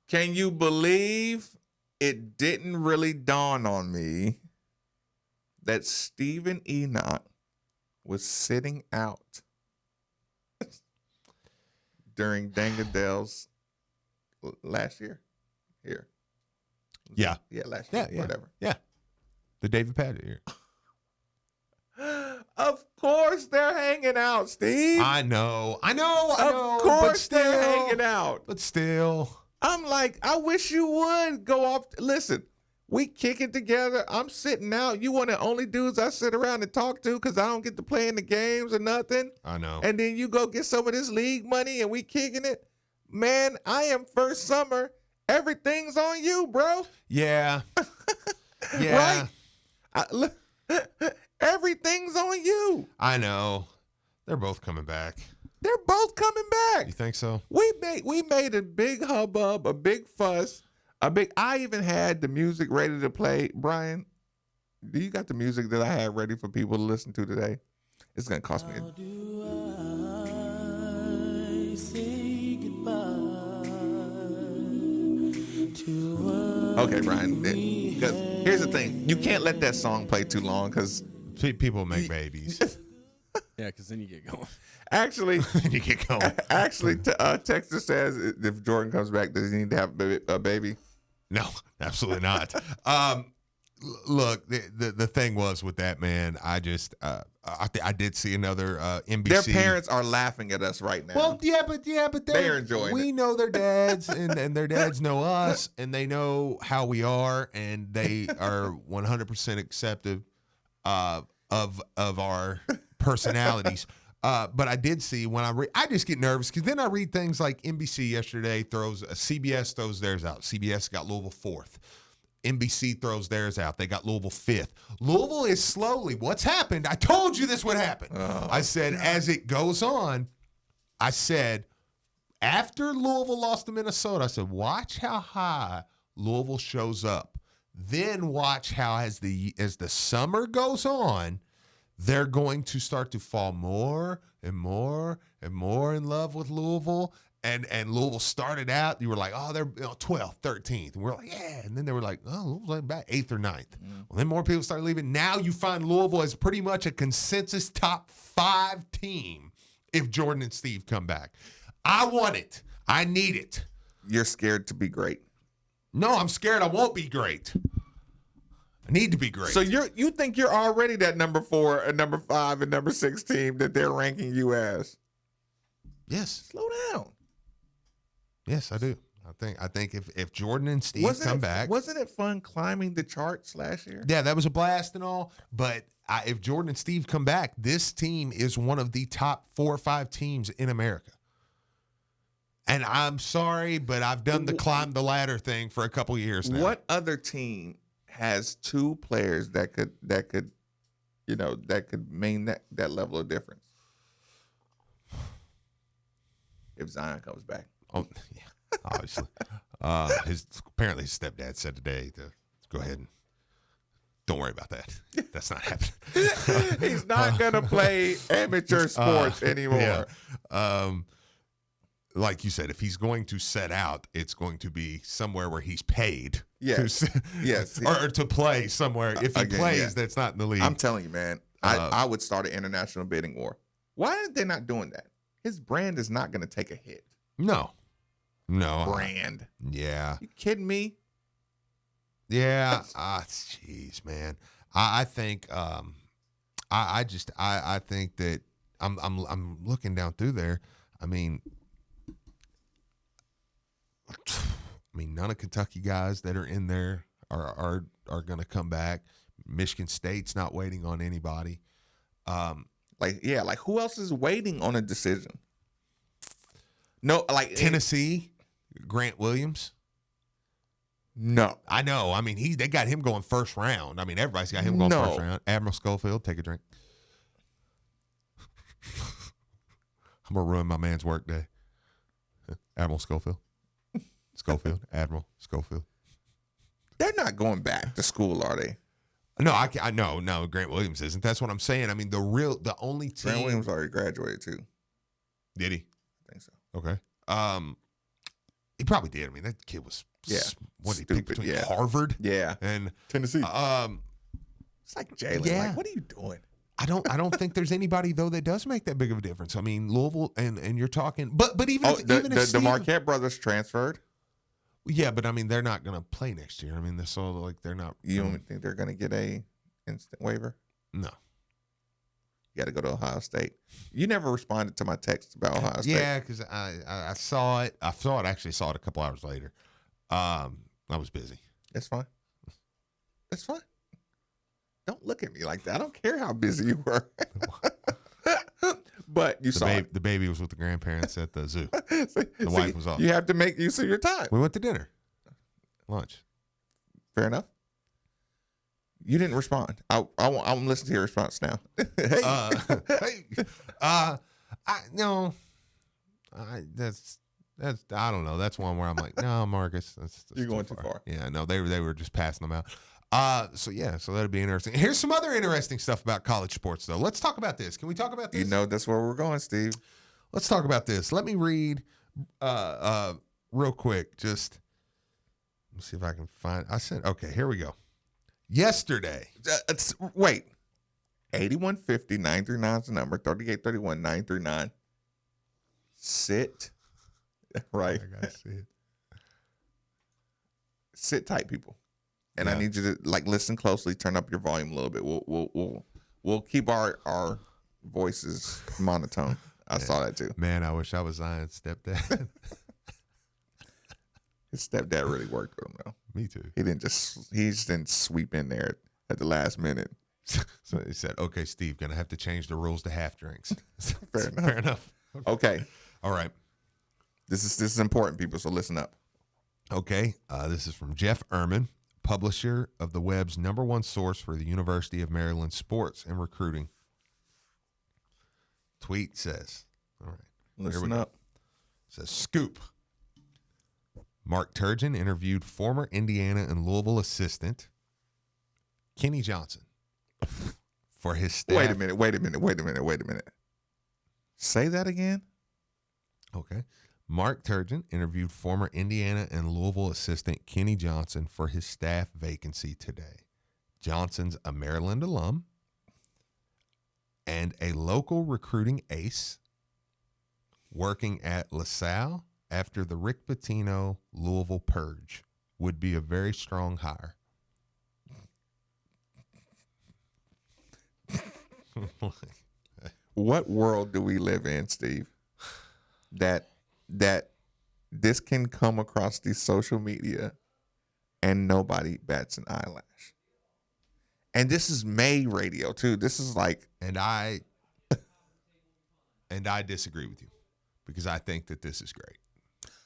Can you believe it didn't really dawn on me that Stephen Enoch was sitting out during Dangadale's last year? Here. Yeah. Yeah, last year. Yeah. Whatever. Yeah. The David Paget year. Of course they're hanging out, Steve. I know. Of course they're hanging out. But still. I'm like, I wish you would go off. Listen, we kick it together. I'm sitting out. You one of the only dudes I sit around and talk to because I don't get to play in the games or nothing. I know. And then you go get some of this league money and we kicking it. Man, I am first summer. Everything's on you, bro. Yeah. Yeah. Right? Everything's on you. I know. They're both coming back. They're both coming back. You think so? We made a big hubbub, a big fuss, I even had the music ready to play. Brian, do you got the music that I had ready for people to listen to today? It's gonna cost me Okay, Brian. Because here's the thing: you can't let that song play too long because people make babies. Yeah, because then you get going. Actually, you get going. Actually, Texas says if Jordan comes back, does he need to have a baby? No, absolutely not. Look, the thing was with that, man. I just I did see another NBC. Their parents are laughing at us right now. Well, but they're enjoying we it. know their dads, and their dads know us, and they know how we are, and they are 100% acceptive of our personalities. But I did see when I just get nervous because then I read things like NBC yesterday CBS throws theirs out. CBS got Louisville 4th. NBC throws theirs out. They got Louisville 5th. Louisville is slowly. What's happened? I told you this would happen. I said, as it goes on, I said, after Louisville lost to Minnesota, I said, watch how high Louisville shows up. Then watch how as the summer goes on, they're going to start to fall more and more and more in love with Louisville. And Louisville started out, you were like, oh, they're 12th, 13th. And we're like, yeah. And then they were like, oh, Louisville's like about 8th or 9th. Well, then more people started leaving. Now you find Louisville as pretty much a consensus top 5 team if Jordan and Steve come back. I want it. I need it. You're scared to be great. No, I'm scared I won't be great. I need to be great. So you think you're already that number 4 and number 5 and number 6 team that they're ranking you as? Yes. Slow down. Yes, I do. I think if Jordan and Steve come back. Wasn't it fun climbing the charts last year? Yeah, that was a blast and all. But if Jordan and Steve come back, this team is one of the top 4 or 5 teams in America. And I'm sorry, but I've done the climb the ladder thing for a couple years now. What other team has 2 players that could mean that level of difference? If Zion comes back. Oh, yeah, obviously. Apparently his stepdad said today to go ahead and don't worry about that. That's not happening. He's not going to play amateur sports anymore. Yeah. Like you said, if he's going to set out, it's going to be somewhere where he's paid. Yes. Yes. Or to play somewhere. If he plays, that's not in the league. I'm telling you, man, I would start an international bidding war. Why are they not doing that? His brand is not going to take a hit. No. Brand. Yeah. You kidding me? Yeah. Jeez, man. I think I think that I'm looking down through there. I mean, none of Kentucky guys that are in there are going to come back. Michigan State's not waiting on anybody. Like who else is waiting on a decision? No, like Tennessee, Grant Williams. No, I know. I mean, they got him going first round. I mean, everybody's got him going first round. Admiral Schofield, take a drink. I'm gonna ruin my man's work day. Admiral Schofield. Admiral Schofield. They're not going back to school, are they? No, no. Grant Williams isn't. That's what I'm saying. I mean, the only team. Grant Williams already graduated too. Did he? I think so. Okay. He probably did. I mean, that kid was what did he pick between Harvard? And Tennessee. It's like Jalen. Yeah. Like, what are you doing? I don't think there's anybody though that does make that big of a difference. I mean, Louisville and you're talking, but even if the Marquette brothers transferred. Yeah, but I mean, they're not going to play next year. I mean, they're so like they're not. You don't think they're going to get a instant waiver? No. You got to go to Ohio State. You never responded to my text about Ohio State. Yeah, because I saw it. Actually saw it a couple hours later. I was busy. It's fine. It's fine. Don't look at me like that. I don't care how busy you were. But you saw it. The baby was with the grandparents at the zoo. The wife was off. You have to make use of your time. We went to dinner. Lunch. Fair enough. You didn't respond. I'm listening to your response now. That's I don't know. That's one where I'm like, no, Marcus, that's you're going too far. Yeah, no, they were just passing them out. So that'd be interesting. Here's some other interesting stuff about college sports, though. Let's talk about this. Can we talk about this? You know, that's where we're going, Steve. Let's talk about this. Let me read real quick. Just let me see if I can find. Okay, here we go. Yesterday. Wait. 8150-939 is the number. 3831-939. Sit. Right. I gotta see it. Sit tight, people. And I need you to listen closely. Turn up your volume a little bit. We'll keep our voices monotone. I saw that too. Man, I wish I was Zion's stepdad. His stepdad really worked with him though. Me too. He just didn't sweep in there at the last minute. So he said, "Okay, Steve, gonna have to change the rules to half drinks." Fair enough. Okay. All right. This is important, people. So listen up. Okay. This is from Jeff Ehrman, publisher of the web's #1 source for the University of Maryland sports and recruiting. Tweet says, all right, listen up. It says, scoop. Mark Turgeon interviewed former Indiana and Louisville assistant Kenny Johnson for his staff. Wait a minute. Say that again. Okay. Mark Turgeon interviewed former Indiana and Louisville assistant Kenny Johnson for his staff vacancy today. Johnson's a Maryland alum and a local recruiting ace working at LaSalle after the Rick Pitino Louisville purge. Would be a very strong hire. What world do we live in, Steve? That this can come across the social media and nobody bats an eyelash. And this is May radio too. This is like, and I disagree with you because I think that this is great.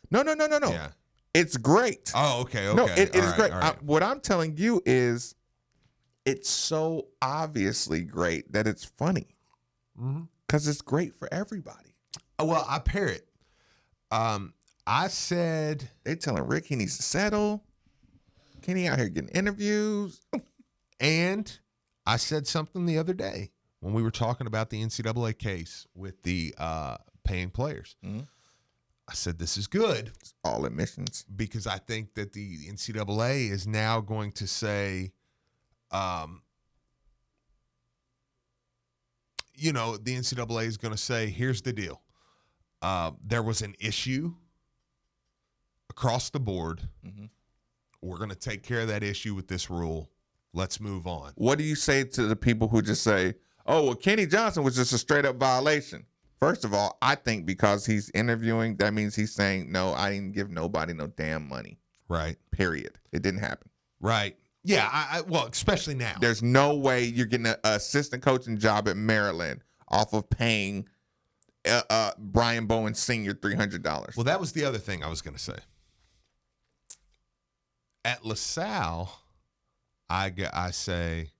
No. Yeah. It's great. Oh, okay. No, it is great. All right. What I'm telling you is it's so obviously great that it's funny because it's great for everybody. Well, I parrot. I said they telling Rick he needs to settle. Kenny out here getting interviews. And I said something the other day when we were talking about the NCAA case with the paying players. Mm-hmm. I said, this is good. It's all admissions. Because I think that the NCAA is now going to say, the NCAA is going to say, here's the deal. There was an issue across the board. Mm-hmm. We're going to take care of that issue with this rule. Let's move on. What do you say to the people who just say, oh, well, Kenny Johnson was just a straight up violation? First of all, I think because he's interviewing, that means he's saying, no, I didn't give nobody no damn money. Right. Period. It didn't happen. Right. Yeah. Well, especially now. There's no way you're getting an assistant coaching job at Maryland off of paying Brian Bowen Sr. $300. Well, that was the other thing I was going to say. At LaSalle, I say,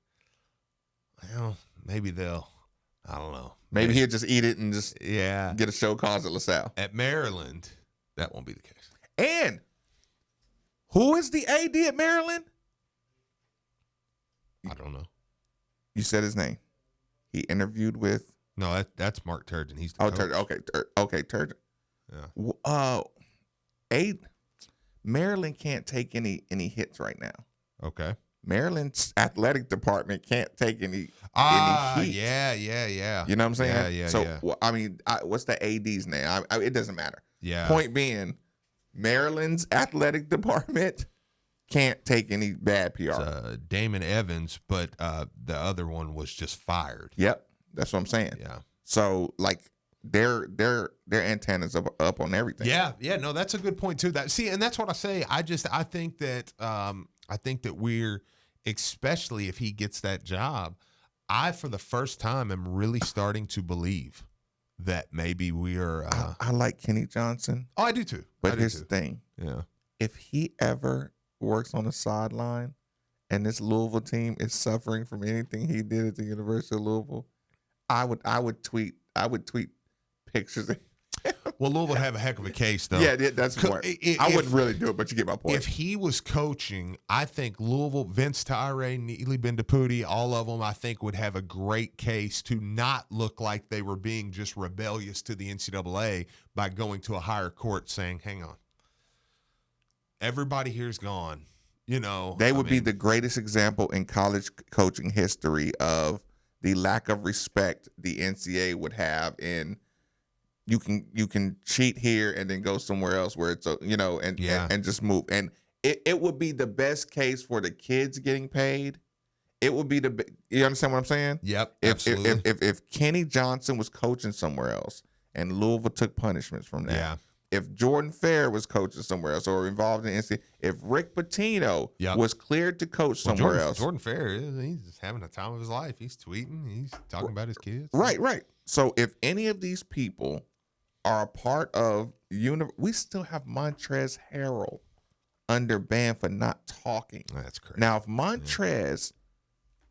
well, maybe they'll. I don't know. Maybe he'll just eat it and just get a show cause at LaSalle. At Maryland, that won't be the case. And who is the AD at Maryland? I don't know. You said his name. He interviewed with. No, that's Mark Turgeon. He's the coach. Turgeon. Okay, Turgeon. Yeah. Maryland can't take any hits right now. Okay. Maryland's athletic department can't take any heat. Yeah. You know what I'm saying? Yeah. So, I mean, what's the AD's name? It doesn't matter. Yeah. Point being, Maryland's athletic department can't take any bad PR. It's, Damon Evans, but the other one was just fired. Yep, that's what I'm saying. Yeah. So, like, their antennas up on everything. Yeah. No, that's a good point too. And that's what I say. I think that we're, especially if he gets that job, I for the first time am really starting to believe that maybe we are. I like Kenny Johnson. Oh, I do too. But here's the thing. Yeah. If he ever works on the sideline and this Louisville team is suffering from anything he did at the University of Louisville, I would tweet pictures. Well, Louisville have a heck of a case, though. Yeah, that's the point. I wouldn't really do it, but you get my point. If he was coaching, I think Louisville, Vince Tyre, Neely Bendapudi, all of them, I think would have a great case to not look like they were being just rebellious to the NCAA by going to a higher court saying, hang on, everybody here's gone. You know, they would be the greatest example in college coaching history of the lack of respect the NCAA would have in you can cheat here and then go somewhere else where it's and just move. And it would be the best case for the kids getting paid. It would be you understand what I'm saying? Yep. Absolutely. If Kenny Johnson was coaching somewhere else and Louisville took punishments from that. Yeah. If Jordan Fair was coaching somewhere else or involved in NCAA, if Rick Pitino was cleared to coach somewhere else. Jordan Fair, he's having the time of his life. He's tweeting. He's talking about his kids. Right. So if any of these people are a part of we still have Montrezl Harrell under ban for not talking. That's crazy. Now, if Montrez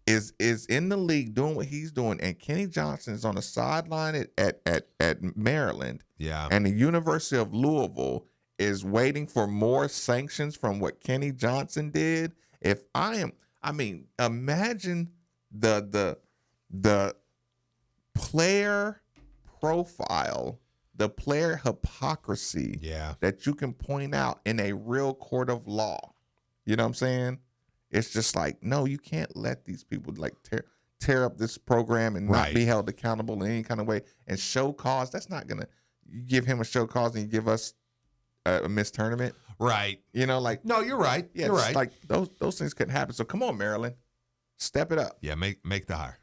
is in the league doing what he's doing, and Kenny Johnson is on the sideline at Maryland, and the University of Louisville is waiting for more sanctions from what Kenny Johnson did. Imagine the player profile, the player hypocrisy that you can point out in a real court of law. You know what I'm saying? It's just like, no, you can't let these people like tear up this program and not be held accountable in any kind of way. And show cause, that's not gonna. You give him a show cause and you give us a missed tournament, right? You know, like no, you're right. Yeah, you're right. Like those things couldn't happen. So come on, Maryland, step it up. Yeah, make the hire.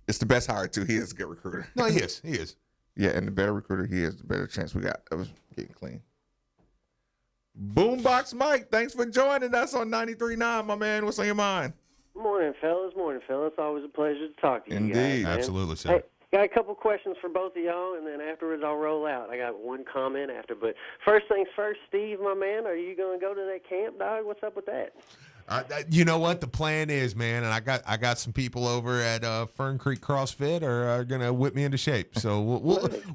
It's the best hire too. He is a good recruiter. No, he is. He is. Yeah, and the better recruiter he is, the better chance we got of getting clean. Boombox Mike, thanks for joining us on 93.9, my man. What's on your mind? Morning, fellas. Always a pleasure to talk to you guys. Indeed. Man. Absolutely, sir. Hey, got a couple questions for both of y'all, and then afterwards I'll roll out. I got one comment after. But first things first, Steve, my man, are you going to go to that camp, dog? What's up with that? You know what the plan is, man, and I got some people over at Fern Creek CrossFit are gonna whip me into shape. So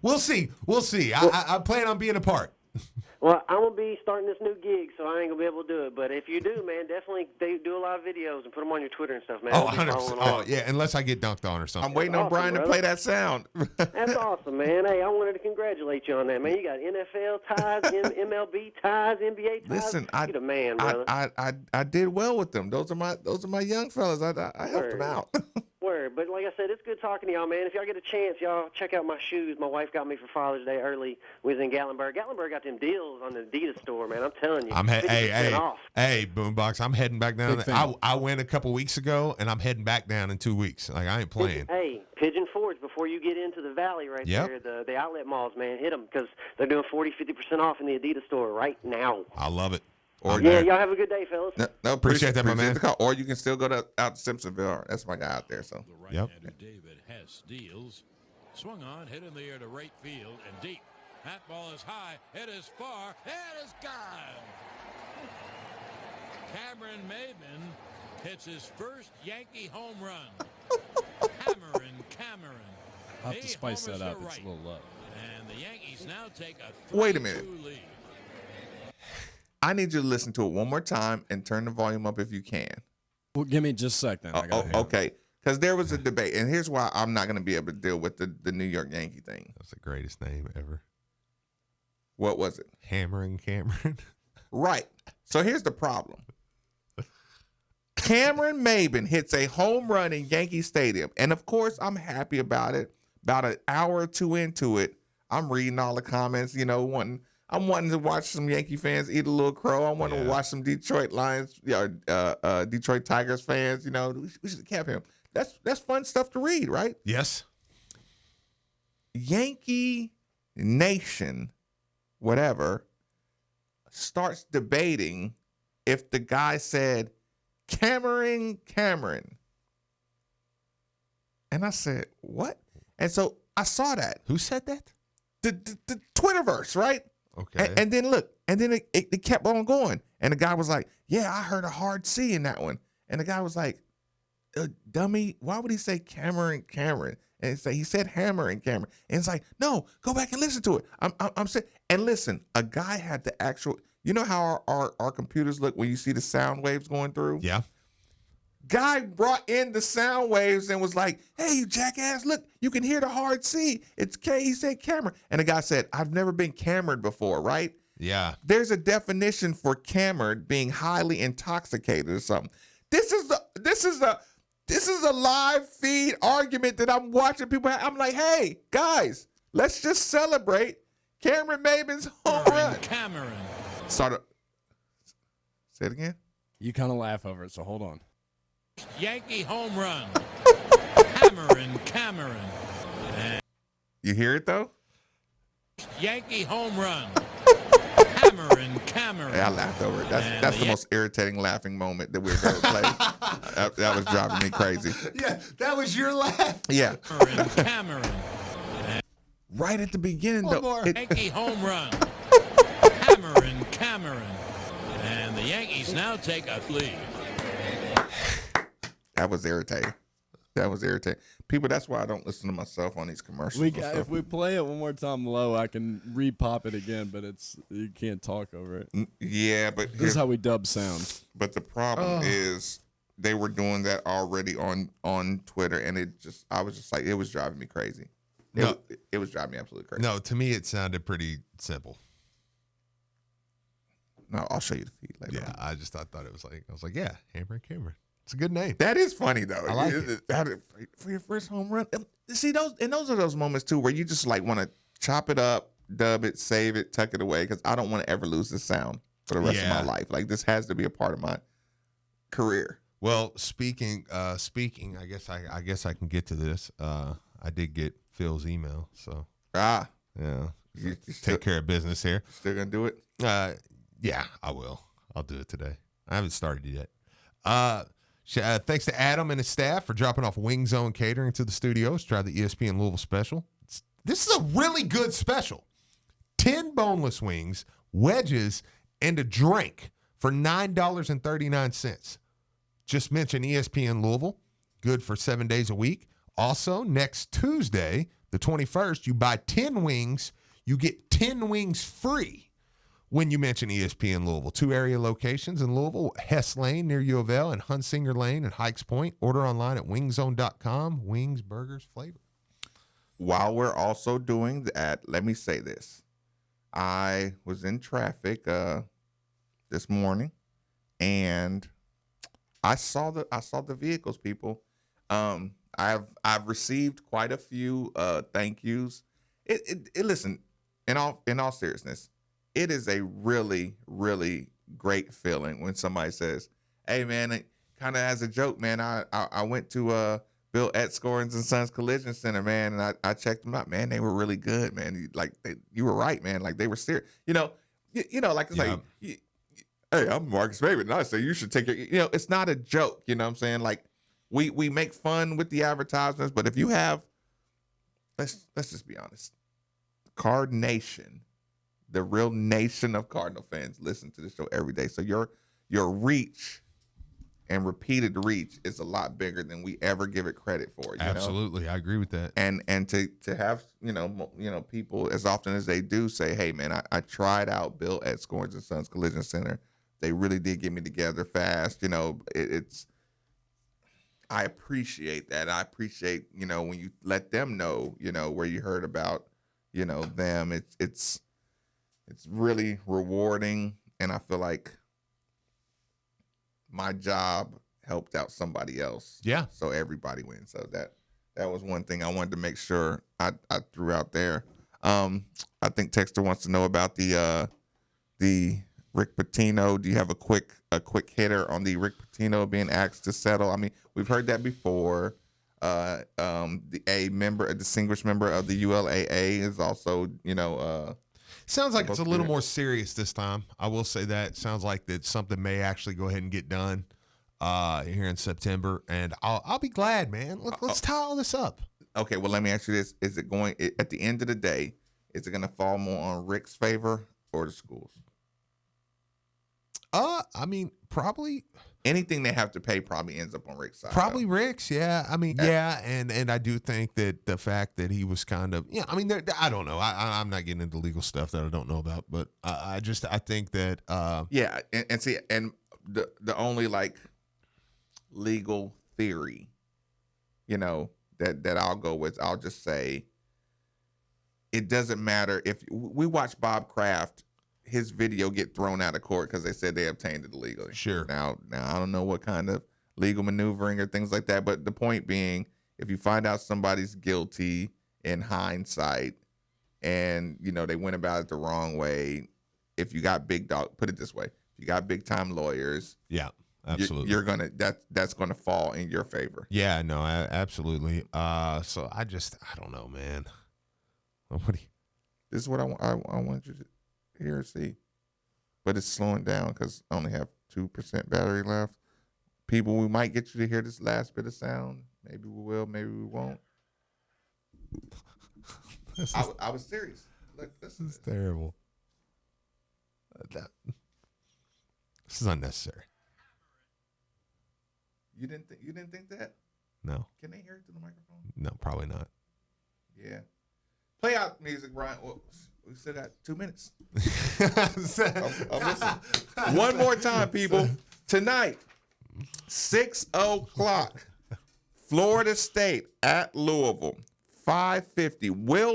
we'll see. We'll see. I plan on being a part. Well, I'm going to be starting this new gig, so I ain't going to be able to do it. But if you do, man, definitely they do a lot of videos and put them on your Twitter and stuff, man. Oh, 100%. Oh, yeah, unless I get dunked on or something. I'm waiting on Brian to play that sound. That's awesome, man. Hey, I wanted to congratulate you on that, man. You got NFL ties, MLB ties, NBA ties. Listen, you're the man, brother. I did well with them. Those are my young fellas. I helped them out. Word. But like I said, it's good talking to y'all, man. If y'all get a chance, y'all check out my shoes. My wife got me for Father's Day early. We was in Gatlinburg. Gatlinburg got them deals on the Adidas store, man. I'm telling you. Hey, Boombox, I'm heading back down. I went a couple weeks ago, and I'm heading back down in 2 weeks. Like, I ain't playing. Hey, Pigeon Forge, before you get into the valley right there, the outlet malls, man, hit them because they're doing 40-50% off in the Adidas store right now. I love it. Y'all have a good day, fellas. No, appreciate that, my man. The call. Or you can still go out to Simpsonville. That's my guy out there. So. Right-hander David Hess deals. Swung on, hit in the air to right field and deep. That ball is high. It is far. It is gone. Cameron Maben hits his first Yankee home run. Hammer I'll have to spice that up. It's a little low. And the Yankees now take a 3-2 Wait a minute. lead. I need you to listen to it one more time and turn the volume up if you can. Well, give me just a second. Okay. Because there was a debate, and here's why I'm not going to be able to deal with the New York Yankee thing. That's the greatest name ever. What was it? Hammering Cameron. Right. So here's the problem. Cameron Maybin hits a home run in Yankee Stadium. And, of course, I'm happy about it. About an hour or two into it, I'm reading all the comments, I'm wanting to watch some Yankee fans eat a little crow. I want to watch some Detroit Lions, Detroit Tigers fans. We should have kept him. That's fun stuff to read, right? Yes. Yankee Nation, whatever, starts debating if the guy said Cameron. And I said, what? And so I saw that. Who said that? The Twitterverse, right? Okay. And then look, and then it kept on going. And the guy was like, yeah, I heard a hard C in that one. And the guy was like, dummy, why would he say Cameron? And he said Hammer and Cameron. And it's like, no, go back and listen to it. I'm saying, and listen, a guy had the actual, you know how our computers look when you see the sound waves going through? Yeah. Guy brought in the sound waves and was like, hey, you jackass, look, you can hear the hard C. It's K, he said Cameron. And the guy said, I've never been cammered before, right? Yeah. There's a definition for cammered being highly intoxicated or something. This is a live feed argument that I'm watching people have. I'm like, hey, guys, let's just celebrate Cameron Maybin's home run. Cameron. Say it again. You kind of laugh over it, so hold on. Yankee home run. Cameron. And You hear it though? Yankee home run. Cameron. Hey, I laughed over it. That's the most irritating laughing moment that we've ever played. that was driving me crazy. Yeah, that was your laugh. Yeah. Cameron. Right at the beginning, One though. more. Yankee home run. Cameron. And the Yankees now take a lead. That was irritating. People, that's why I don't listen to myself on these commercials. If we play it one more time low, I can re-pop it again, but you can't talk over it. Yeah, but This is how we dub sound. But the problem is they were doing that already on Twitter, and I was just like, it was driving me crazy. It was driving me absolutely crazy. No, to me it sounded pretty simple. No, I'll show you the feed later. Yeah, I thought it was like, I was like, yeah, Hammer and Cameron. It's a good name. That is funny though. I like it. For your first home run. See, those are those moments too where you just like want to chop it up, dub it, save it, tuck it away, because I don't want to ever lose this sound for the rest of my life. Like, this has to be a part of my career. Well, speaking, I guess I can get to this. I did get Phil's email, so yeah, you take care of business here. Still gonna do it? Yeah, I will. I'll do it today. I haven't started yet. Thanks to Adam and his staff for dropping off Wing Zone Catering to the studios. Try the ESPN Louisville special. This is a really good special. 10 boneless wings, wedges, and a drink for $9.39. Just mention ESPN Louisville. Good for 7 days a week. Also, next Tuesday, the 21st, you buy 10 wings, you get 10 wings free when you mention ESPN Louisville. 2 area locations in Louisville, Hess Lane near U of L and Hunsinger Lane and Hikes Point. Order online at wingzone.com. Wings, burgers, flavor. While we're also doing that, let me say this. I was in traffic this morning, and I saw the vehicles, people. I've received quite a few thank yous. Listen, in all seriousness, it is a really, really great feeling when somebody says, "Hey, man," it kind of as a joke, man. I went to Bill Etzkorns and Sons Collision Center, man, and I checked them out, man. They were really good, man. You were right, man. Like, they were serious. Like it's like, hey, I'm Marcus Maybin, and I say you should take your. It's not a joke. You know what I'm saying? Like, we make fun with the advertisements, but if you have, let's just be honest, Card Nation. The real nation of Cardinal fans listen to the show every day. So your reach and repeated reach is a lot bigger than we ever give it credit for. You Absolutely, know? I agree with that. And to have people as often as they do say, hey man, I tried out Bill at Scorings and Sons Collision Center. They really did get me together fast. I appreciate that. I appreciate when you let them know where you heard about them. It's really rewarding, and I feel like my job helped out somebody else. Yeah. So everybody wins. So that was one thing I wanted to make sure I threw out there. I think Texter wants to know about the Rick Pitino. Do you have a quick hitter on the Rick Pitino being asked to settle? I mean, we've heard that before. A distinguished member of the ULAA is also, sounds like it's a little more serious this time. I will say that. Sounds like that something may actually go ahead and get done here in September, and I'll be glad, man. Let's tie all this up. Okay, well, let me ask you this: is it going at the end of the day? Is it going to fall more on Rick's favor or the schools? I mean, probably anything they have to pay probably ends up on Rick's side. Probably Rick's, yeah. I mean, yeah, and I do think that the fact that he was kind of, I mean, I don't know. I'm not getting into legal stuff that I don't know about, but I think that and see, and the only like legal theory, that I'll go with, I'll just say it doesn't matter if we watch Bob Kraft. His video get thrown out of court because they said they obtained it illegally. Sure. Now I don't know what kind of legal maneuvering or things like that, but the point being, if you find out somebody's guilty in hindsight, and they went about it the wrong way, if you got put it this way, if you got big time lawyers, yeah, absolutely, you're gonna that's gonna fall in your favor. Yeah, no, absolutely. So I don't know, man. This is what I want you to hear and see, but it's slowing down because I only have 2% battery left. People, we might get you to hear this last bit of sound. Maybe we will, maybe we won't. I was serious. Look, this is terrible. This is unnecessary. You didn't think that? No. Can they hear it through the microphone? No, probably not. Yeah. Play out music, Brian. Well, we still got 2 minutes. One more time, people. Tonight, 6:00, Florida State at Louisville, 5:50. Will